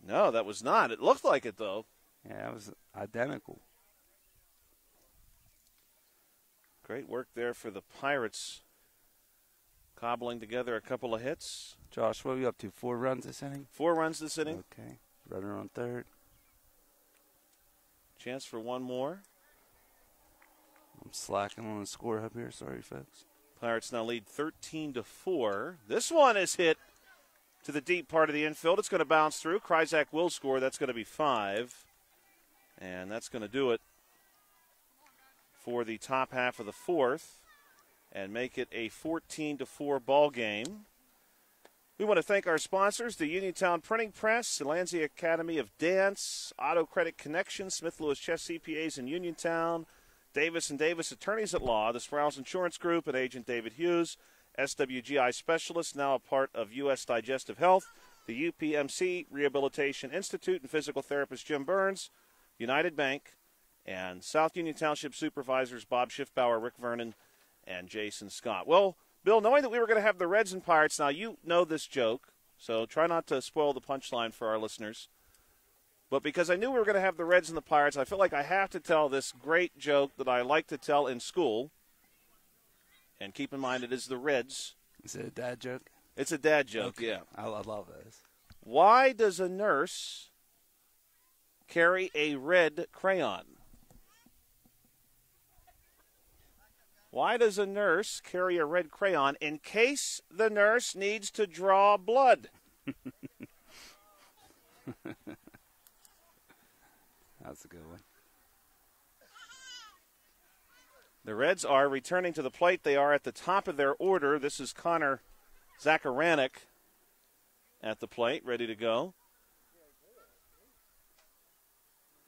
No, that was not. It looked like it, though. Yeah, it was identical. Great work there for the Pirates, cobbling together a couple of hits. Josh, what are we up to? 4 runs this inning? 4 runs this inning. Okay. Runner on third. Chance for one more. I'm slacking on the score up here. Sorry, folks. Pirates now lead 13-4. This one is hit to the deep part of the infield. It's going to bounce through. Kryzak will score. That's going to be 5. And that's going to do it for the top half of the 4th and make it a 14-4 ball game. We want to thank our sponsors, the Uniontown Printing Press, the Lansing Academy of Dance, Auto Credit Connection, Smith Lewis Chess CPAs in Uniontown, Davis & Davis Attorneys at Law, the Sprouse Insurance Group, and Agent David Hughes, SWGI Specialist, now a part of U.S. Digestive Health, the UPMC Rehabilitation Institute, and physical therapist Jim Burns, United Bank, and South Union Township Supervisors Bob Schiffbauer, Rick Vernon, and Jason Scott. Well, Bill, knowing that we were going to have the Reds and Pirates, now you know this joke, so try not to spoil the punchline for our listeners. But because I knew we were going to have the Reds and the Pirates, I feel like I have to tell this great joke that I like to tell in school. And keep in mind, it is the Reds. Is it a dad joke? It's a dad joke, okay. Yeah. I love those. Why does a nurse carry a red crayon? Why does a nurse carry a red crayon? In case the nurse needs to draw blood. That's a good one. The Reds are returning to the plate. They are at the top of their order. This is Connor Zacharanek at the plate, ready to go.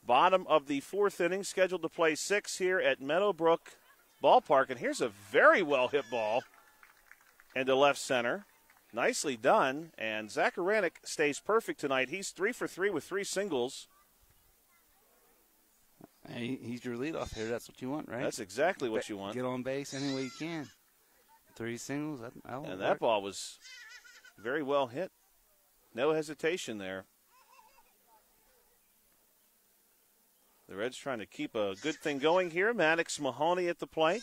Bottom of the 4th inning, scheduled to play 6 here at Meadowbrook Ballpark. And here's a very well-hit ball into left center. Nicely done. And Zacharanek stays perfect tonight. He's 3 for 3 with 3 singles. Hey, he's your leadoff hitter. That's what you want, right? That's exactly what you want. Get on base any way you can. 3 singles. And that ball was very well hit. No hesitation there. The Reds trying to keep a good thing going here. Maddox Mahoney at the plate.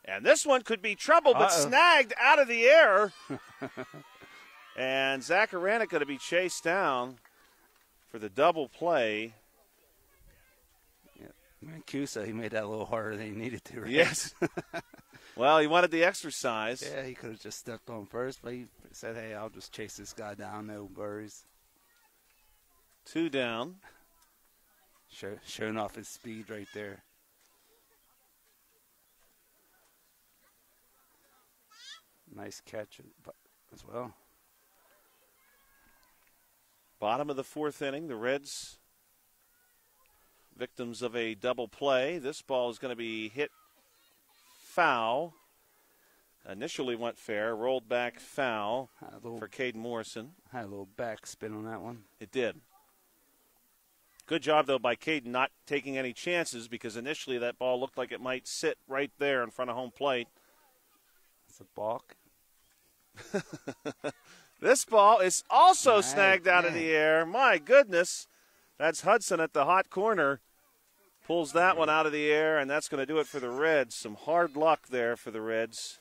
And this one could be trouble, but snagged out of the air. And Zacharanek going to be chased down for the double play. Mancuso, he made that a little harder than he needed to, right? Yes. Well, he wanted the exercise. Yeah, he could have just stepped on first, but he said, hey, I'll just chase this guy down, no worries. 2 down. Showing off his speed right there. Nice catch as well. Bottom of the 4th inning, the Reds victims of a double play. This ball is going to be hit foul. Initially went fair, rolled back foul for Caden Morrison. Had a little back spin on that one. It did. Good job, though, by Caden not taking any chances because initially that ball looked like it might sit right there in front of home plate. It's a balk. This ball is also snagged out of the air. My goodness. That's Hudson at the hot corner. Pulls that one out of the air, and that's going to do it for the Reds. Some hard luck there for the Reds.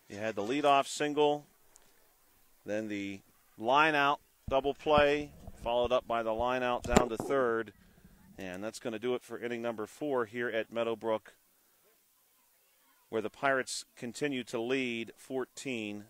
You had the leadoff single, then the line out double play, followed up by the line out down to third. And that's going to do it for inning number 4 here at Meadowbrook, where the Pirates continue to lead 14-4.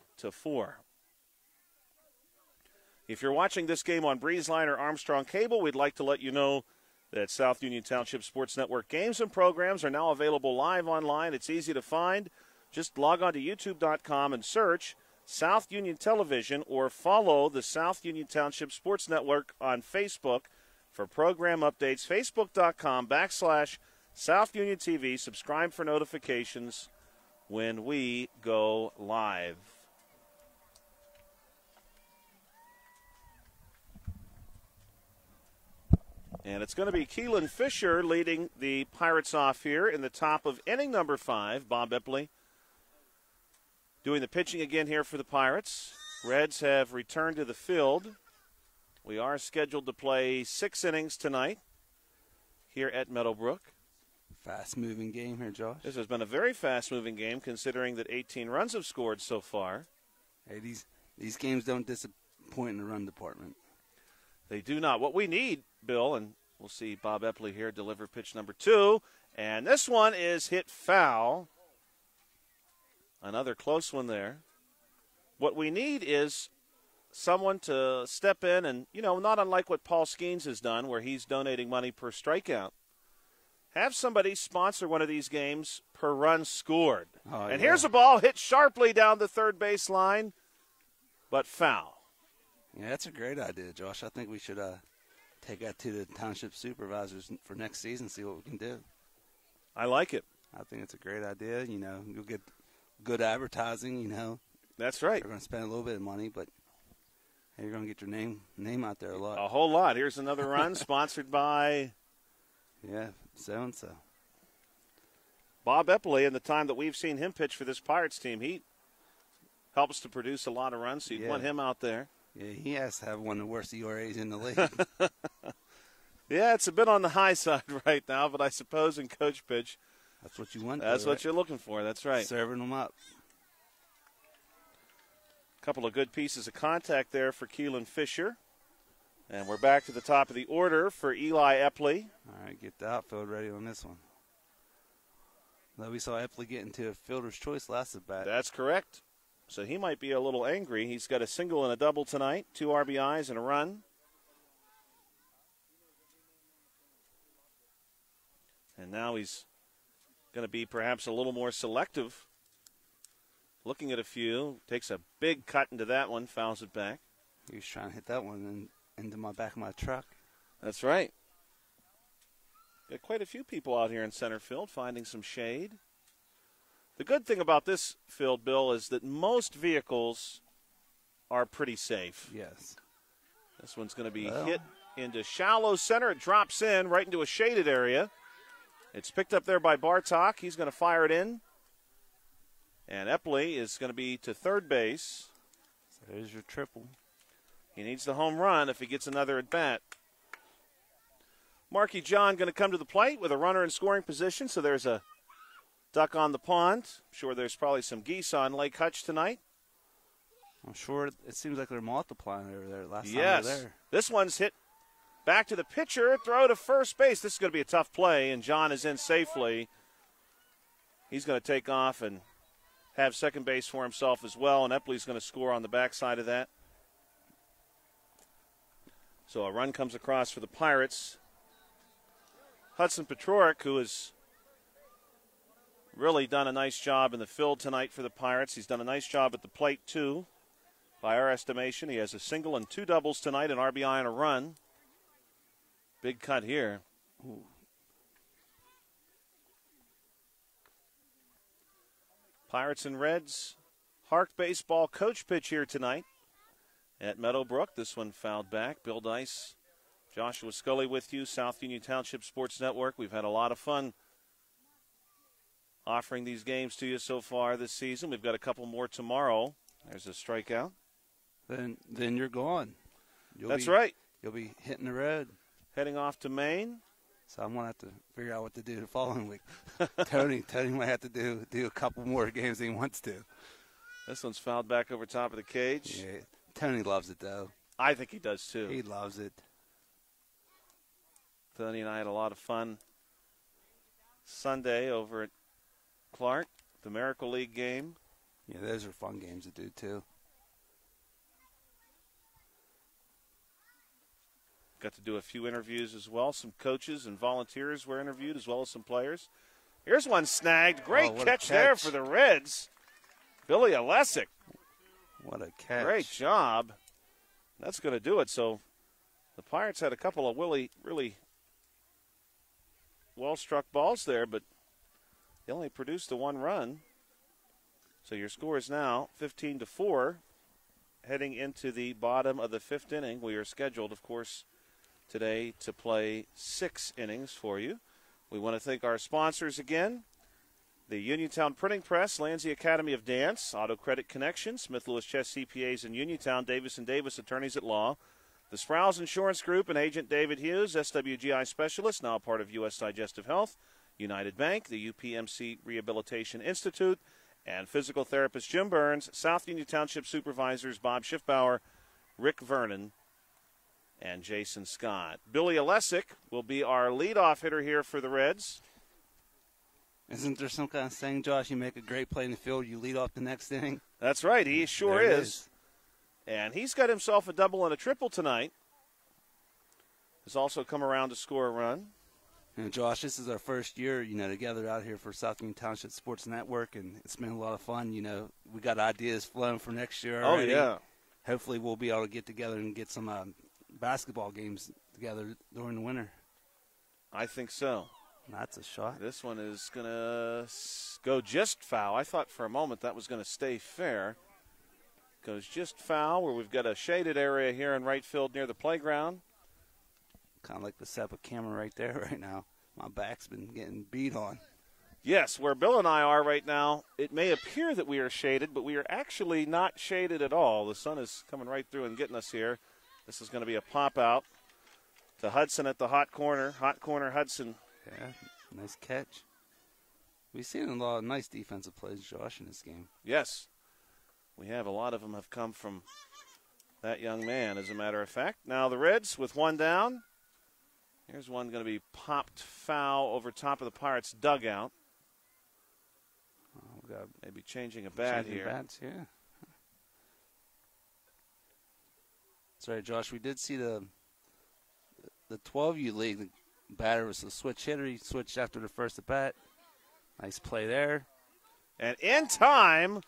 If you're watching this game on BreezeLine or Armstrong Cable, we'd like to let you know that South Union Township Sports Network games and programs are now available live online. It's easy to find. Just log on to youtube.com and search South Union Television or follow the South Union Township Sports Network on Facebook for program updates. Facebook.com/South Union TV. Subscribe for notifications when we go live. And it's going to be Keelan Fisher leading the Pirates off here in the top of inning number 5. Bob Epley doing the pitching again here for the Pirates. Reds have returned to the field. We are scheduled to play 6 innings tonight here at Meadowbrook. Fast-moving game here, Josh. This has been a very fast-moving game considering that 18 runs have scored so far. Hey, these games don't disappoint in the run department. They do not. What we need, Bill, and we'll see Bob Epley here deliver pitch number 2. And this one is hit foul. Another close one there. What we need is someone to step in and, not unlike what Paul Skeens has done where he's donating money per strikeout. Have somebody sponsor one of these games per run scored. And here's a ball hit sharply down the third base line, but foul. Yeah, that's a great idea, Josh. I think we should take that to the township supervisors for next season, see what we can do. I like it. I think it's a great idea. You'll get good advertising, That's right. You're going to spend a little bit of money, but you're going to get your name out there a lot. A whole lot. Here's another run sponsored by so-and-so. Bob Epley, in the time that we've seen him pitch for this Pirates team, he helps to produce a lot of runs, so you'd want him out there. Yeah, he has to have one of the worst ERAs in the league. Yeah, it's a bit on the high side right now, but I suppose in coach pitch, that's what you want. That's what you're looking for. That's right. Serving them up. A couple of good pieces of contact there for Keelan Fisher. And we're back to the top of the order for Eli Epley. All right, get the outfield ready on this one. Though we saw Epley get into a fielder's choice last at bat. That's correct. So he might be a little angry. He's got a single and a double tonight, 2 RBIs and a run. And now he's going to be perhaps a little more selective. Looking at a few, takes a big cut into that one, fouls it back. He was trying to hit that one into my back of my truck. That's right. Got quite a few people out here in center field finding some shade. The good thing about this field, Bill, is that most vehicles are pretty safe. Yes. This one's going to be hit into shallow center. It drops in right into a shaded area. It's picked up there by Bartok. He's going to fire it in. And Epley is going to be to third base. So there's your triple. He needs the home run if he gets another at bat. Marky John going to come to the plate with a runner in scoring position. So there's a duck on the pond. I'm sure there's probably some geese on Lake Hutch tonight. I'm sure it seems like they're multiplying over there last time they were there. This one's hit back to the pitcher, throw to first base. This is going to be a tough play, and John is in safely. He's going to take off and have second base for himself as well, and Epley's going to score on the backside of that. So a run comes across for the Pirates. Hudson Petrorik, who has really done a nice job in the field tonight for the Pirates. He's done a nice job at the plate, too. By our estimation, he has a single and 2 doubles tonight, an RBI and a run. Big cut here. Ooh. Pirates and Reds, HARC baseball coach pitch here tonight at Meadowbrook. This one fouled back. Bill Dice, Joshua Scully with you, South Union Township Sports Network. We've had a lot of fun offering these games to you so far this season. We've got a couple more tomorrow. There's a strikeout. Then you're gone. That's right. You'll be hitting the road. Heading off to Maine. So I'm going to have to figure out what to do the following week. Tony might have to do a couple more games than he wants to. This one's fouled back over top of the cage. Yeah, Tony loves it, though. I think he does, too. He loves it. Tony and I had a lot of fun Sunday over at Clark, the Miracle League game. Yeah, those are fun games to do, too. Got to do a few interviews as well. Some coaches and volunteers were interviewed, as well as some players. Here's one snagged. Great catch there for the Reds. Billy Alessic. What a catch. Great job. That's going to do it. So the Pirates had a couple of really well-struck balls there, but they only produced the one run. So your score is now 15-4, heading into the bottom of the fifth inning. We are scheduled, of course, today to play 6 innings for you. We want to thank our sponsors again. The Uniontown Printing Press, Lansing Academy of Dance, Auto Credit Connection, Smith Lewis Chess CPAs in Uniontown, Davis & Davis Attorneys at Law, the Sprouse Insurance Group and Agent David Hughes, SWGI Specialist, now part of U.S. Digestive Health, United Bank, the UPMC Rehabilitation Institute, and physical therapist Jim Burns, South Union Township Supervisors Bob Schiffbauer, Rick Vernon, and Jason Scott. Billy Alessic will be our leadoff hitter here for the Reds. Isn't there some kind of saying, Josh, you make a great play in the field, you lead off the next inning? That's right, he sure is. And he's got himself a double and a triple tonight. Has also come around to score a run. And Josh, this is our first year, together out here for South Union Township Sports Network, and it's been a lot of fun. We got ideas flowing for next year already. Oh, yeah. Hopefully we'll be able to get together and get some basketball games together during the winter. I think so. That's a shot. This one is going to go just foul. I thought for a moment that was going to stay fair. Goes just foul, where we've got a shaded area here in right field near the playground. Kind of like the separate camera right there right now. My back's been getting beat on. Yes, where Bill and I are right now, it may appear that we are shaded, but we are actually not shaded at all. The sun is coming right through and getting us here. This is going to be a pop-out to Hudson at the hot corner. Hot corner Hudson. Yeah, nice catch. We've seen a lot of nice defensive plays, Josh, in this game. Yes, we have. A lot of them have come from that young man, as a matter of fact. Now the Reds with one down. Here's one going to be popped foul over top of the Pirates' dugout. Oh, we got maybe changing a bat here. Bats, yeah. That's right, Josh. We did see the 12U league. The batter was a switch hitter. He switched after the first at bat. Nice play there. And in time,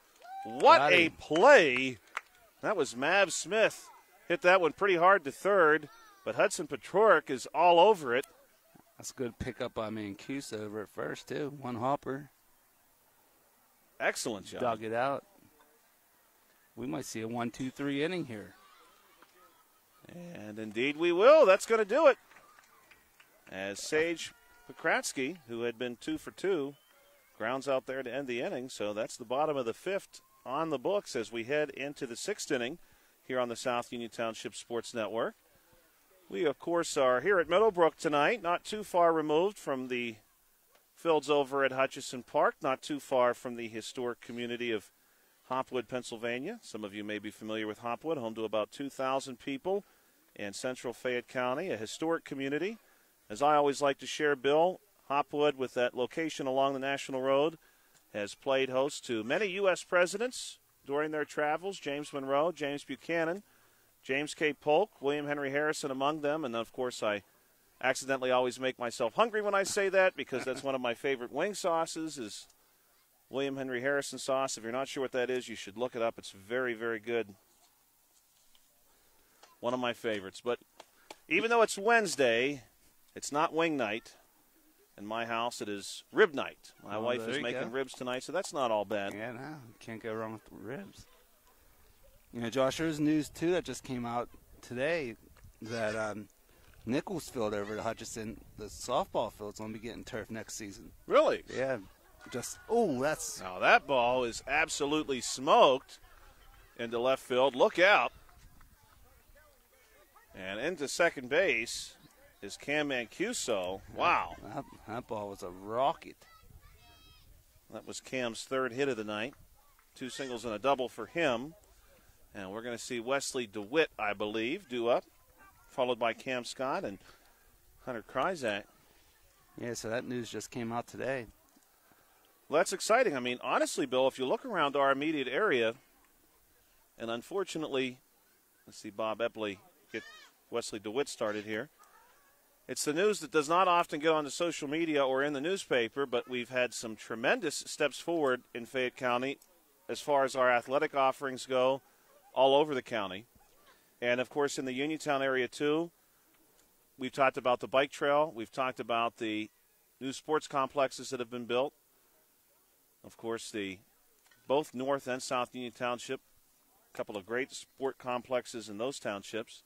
what a play. That was Mav Smith. Hit that one pretty hard to third. But Hudson Petrorek is all over it. That's a good pickup by Mancuso over at first, too. One hopper. Excellent job. Dug it out. We might see a 1-2-3 inning here. And indeed we will. That's going to do it. As Sage Pokratsky, who had been 2 for 2, grounds out there to end the inning. So that's the bottom of the fifth on the books as we head into the sixth inning here on the South Union Township Sports Network. We, of course, are here at Meadowbrook tonight, not too far removed from the fields over at Hutchison Park, not too far from the historic community of Hopwood, Pennsylvania. Some of you may be familiar with Hopwood, home to about 2,000 people in central Fayette County, a historic community. As I always like to share, Bill, Hopwood, with that location along the National Road, has played host to many U.S. presidents during their travels. James Monroe, James Buchanan, James K. Polk, William Henry Harrison among them. And, of course, I accidentally always make myself hungry when I say that because that's one of my favorite wing sauces is William Henry Harrison sauce. If you're not sure what that is, you should look it up. It's very, very good. One of my favorites. But even though it's Wednesday, It's not wing night. In my house, it is rib night. My wife is making ribs tonight, so that's not all bad. Yeah, no, can't go wrong with the ribs. You know, Josh, there's news, too, that just came out today that Nichols Field over at Hutchinson, the softball field's going to be getting turf next season. Really? Yeah. That's... Now, that ball is absolutely smoked into left field. Look out. And into second base is Cam Mancuso. Wow. That ball was a rocket. That was Cam's third hit of the night. 2 singles and a double for him. And we're going to see Wesley DeWitt, I believe, due up, followed by Cam Scott and Hunter Kryzak. Yeah, so that news just came out today. Well, that's exciting. I mean, honestly, Bill, if you look around our immediate area, and unfortunately, let's see Bob Epley get Wesley DeWitt started here. It's the news that does not often get on the social media or in the newspaper, but we've had some tremendous steps forward in Fayette County as far as our athletic offerings go all over the county. And, of course, in the Uniontown area, too, we've talked about the bike trail. We've talked about the new sports complexes that have been built. Of course, both North and South Union Township, a couple of great sport complexes in those townships.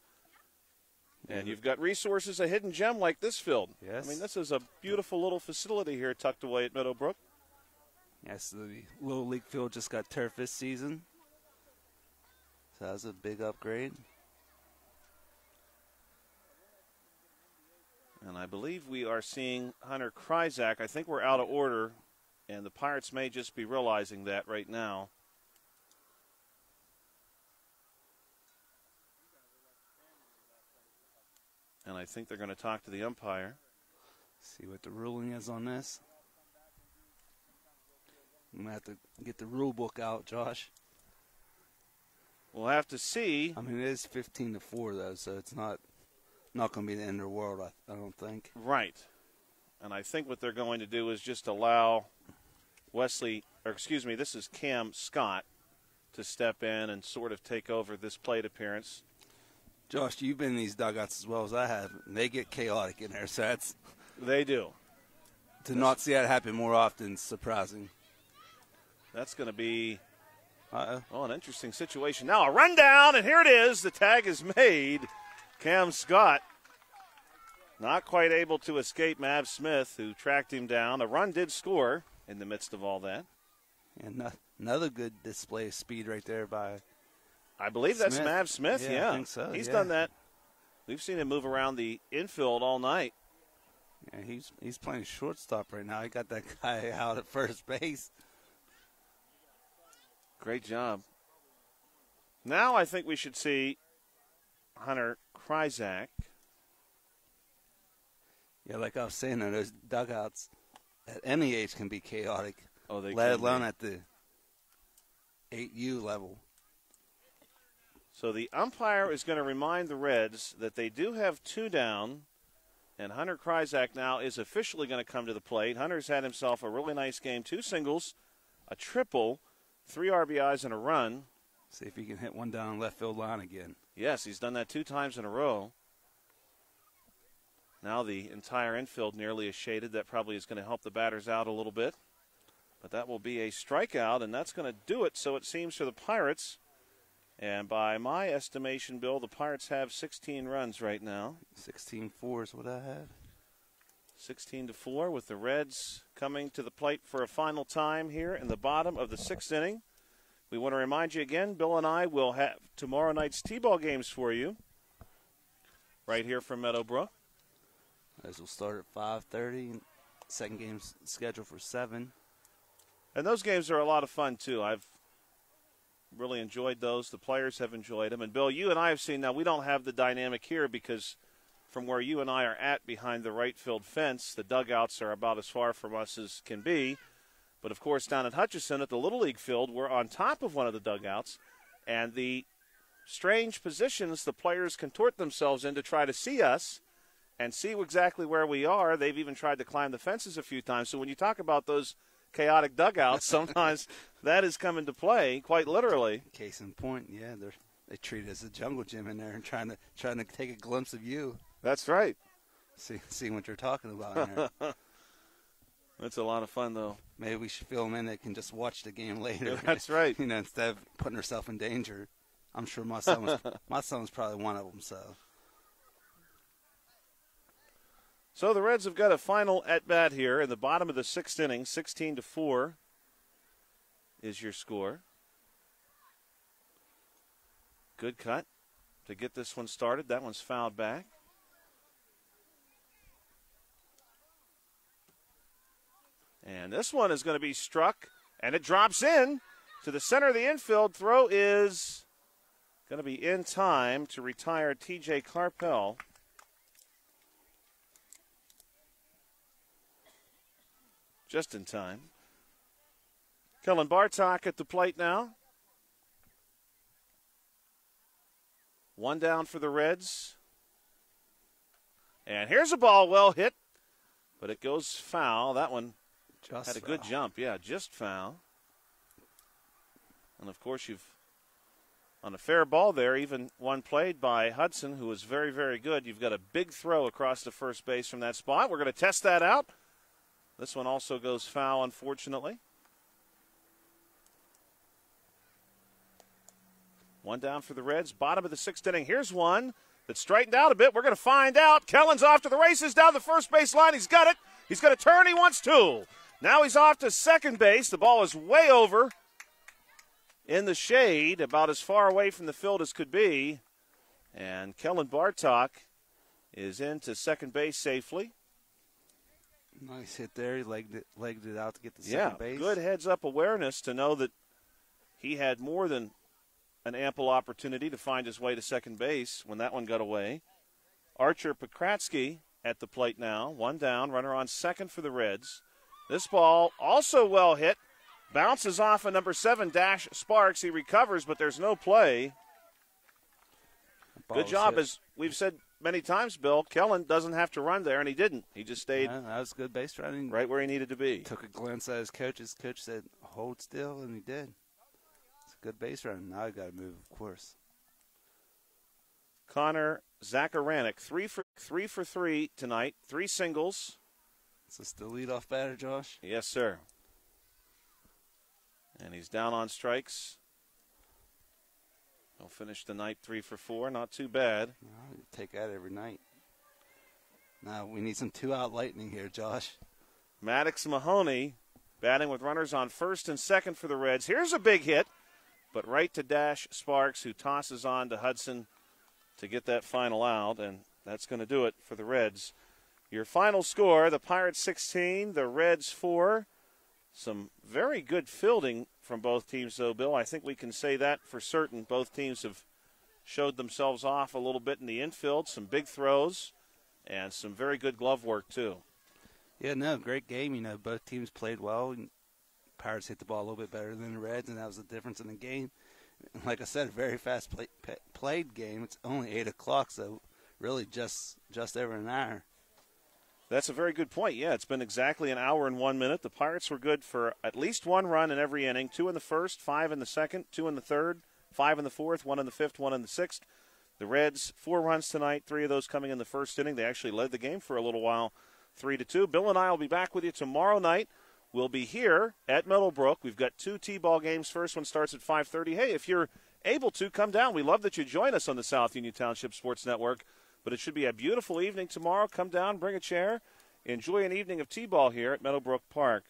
And you've got resources, a hidden gem like this field. Yes. I mean, this is a beautiful little facility here tucked away at Meadowbrook. Yes, the Little League field just got turf this season. So that was a big upgrade. And I believe we are seeing Hunter Kryzak. I think we're out of order, and the Pirates may just be realizing that right now. And I think they're going to talk to the umpire. See what the ruling is on this. I'm going to have to get the rule book out, Josh. We'll have to see. I mean, it is 15-4, though, so it's not going to be the end of the world, I don't think. Right. And I think what they're going to do is just allow this is Cam Scott to step in and sort of take over this plate appearance. Josh, you've been in these dugouts as well as I have, and they get chaotic in there, so that's... They do. Not see that happen more often is surprising. That's going to be an interesting situation. Now a run down, and here it is. The tag is made. Cam Scott not quite able to escape Mav Smith, who tracked him down. A run did score in the midst of all that. And another good display of speed right there by... I believe that's Mav Smith, yeah. I think so, He's done that. We've seen him move around the infield all night. Yeah, he's playing shortstop right now. He got that guy out at first base. Great job. Now I think we should see Hunter Kryzak. Yeah, like I was saying, those dugouts at any age can be chaotic. Oh, they let can alone be. At the 8U level. So the umpire is going to remind the Reds that they do have 2 down, and Hunter Kryzak now is officially going to come to the plate. Hunter's had himself a really nice game, 2 singles, a triple, 3 RBIs, and a run. See if he can hit one down left field line again. Yes, he's done that 2 times in a row. Now the entire infield nearly is shaded. That probably is going to help the batters out a little bit. But that will be a strikeout, and that's going to do it, so it seems, for the Pirates. And by my estimation, Bill, the Pirates have 16 runs right now. 16-4 is what I have. 16-4 with the Reds coming to the plate for a final time here in the bottom of the 6th inning. We want to remind you again, Bill and I will have tomorrow night's T-ball games for you right here from Meadowbrook. Those will start at 5:30. Second game's scheduled for 7. And those games are a lot of fun, too. I've really enjoyed those. The players have enjoyed them. And, Bill, you and I have seen, now we don't have the dynamic here because from where you and I are at behind the right field fence, the dugouts are about as far from us as can be. But, of course, down at Hutchinson at the Little League field, we're on top of one of the dugouts. And the strange positions the players contort themselves in to try to see us and see exactly where we are. They've even tried to climb the fences a few times. So when you talk about those chaotic dugouts, sometimes that has come into play, quite literally. Case in point, yeah, they treat it as a jungle gym in there and trying to take a glimpse of you. That's right. See what you're talking about in there. That's a lot of fun, though. Maybe we should fill them in that can just watch the game later. That's right. Instead of putting herself in danger. I'm sure my son's probably one of them. So the Reds have got a final at-bat here in the bottom of the 6th inning. 16-4 is your score. Good cut to get this one started. That one's fouled back. And this one is going to be struck, and it drops in to the center of the infield. Throw is going to be in time to retire T.J. Carpel. Just in time. Kellen Bartok at the plate now. One down for the Reds. And here's a ball well hit, but it goes foul. That one had a good jump. Yeah, just foul. And, of course, you've, on a fair ball there, even one played by Hudson, who was very, very good. You've got a big throw across the first base from that spot. We're going to test that out. This one also goes foul, unfortunately. One down for the Reds. Bottom of the 6th inning. Here's one that's straightened out a bit. We're going to find out. Kellen's off to the races down the first base line. He's got it. He's going to turn. He wants to. Now he's off to second base. The ball is way over in the shade, about as far away from the field as could be. And Kellen Bartok is into second base safely. Nice hit there. He legged it out to get the second base. Good heads-up awareness to know that he had more than an ample opportunity to find his way to second base when that one got away. Archer Pokratsky at the plate now. One down, runner on second for the Reds. This ball also well hit. Bounces off of number 7, Dash Sparks. He recovers, but there's no play. Good job, as we've said many times, Bill. Kellen doesn't have to run there, and he didn't. He just stayed that was good base running. Right where he needed to be. Took a glance at his coach. His coach said, hold still, and he did. It's a good base running. Now you got to move, of course. Connor Zacharanek, 3 for 3 tonight. 3 singles. Is this the leadoff batter, Josh? Yes, sir. And he's down on strikes. He'll finish the night 3 for 4. Not too bad. No, you take that every night. Now we need some 2-out lightning here, Josh. Maddox Mahoney batting with runners on first and second for the Reds. Here's a big hit, but right to Dash Sparks, who tosses on to Hudson to get that final out, and that's going to do it for the Reds. Your final score, the Pirates 16, the Reds 4. Some very good fielding from both teams, though, Bill. I think we can say that for certain. Both teams have showed themselves off a little bit in the infield, some big throws, and some very good glove work, too. Yeah, no, great game. Both teams played well. Pirates hit the ball a little bit better than the Reds, and that was the difference in the game. Like I said, a very fast played game. It's only 8 o'clock, so really just over an hour. That's a very good point. Yeah, it's been exactly an hour and 1 minute. The Pirates were good for at least 1 run in every inning. 2 in the first, 5 in the second, 2 in the third, 5 in the fourth, 1 in the fifth, 1 in the sixth. The Reds, 4 runs tonight, 3 of those coming in the first inning. They actually led the game for a little while, 3-2. Bill and I will be back with you tomorrow night. We'll be here at Meadowbrook. We've got 2 T-ball games. First one starts at 5:30. Hey, if you're able to, come down. We love that you join us on the South Union Township Sports Network. But it should be a beautiful evening tomorrow. Come down, bring a chair. Enjoy an evening of T-ball here at Meadowbrook Park.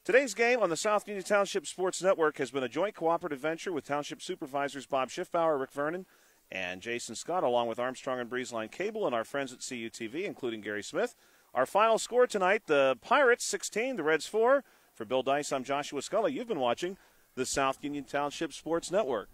Today's game on the South Union Township Sports Network has been a joint cooperative venture with Township Supervisors Bob Schiffbauer, Rick Vernon, and Jason Scott, along with Armstrong and Breezeline Cable and our friends at CUTV, including Gary Smith. Our final score tonight, the Pirates 16, the Reds 4. For Bill Dice, I'm Joshua Scully. You've been watching the South Union Township Sports Network.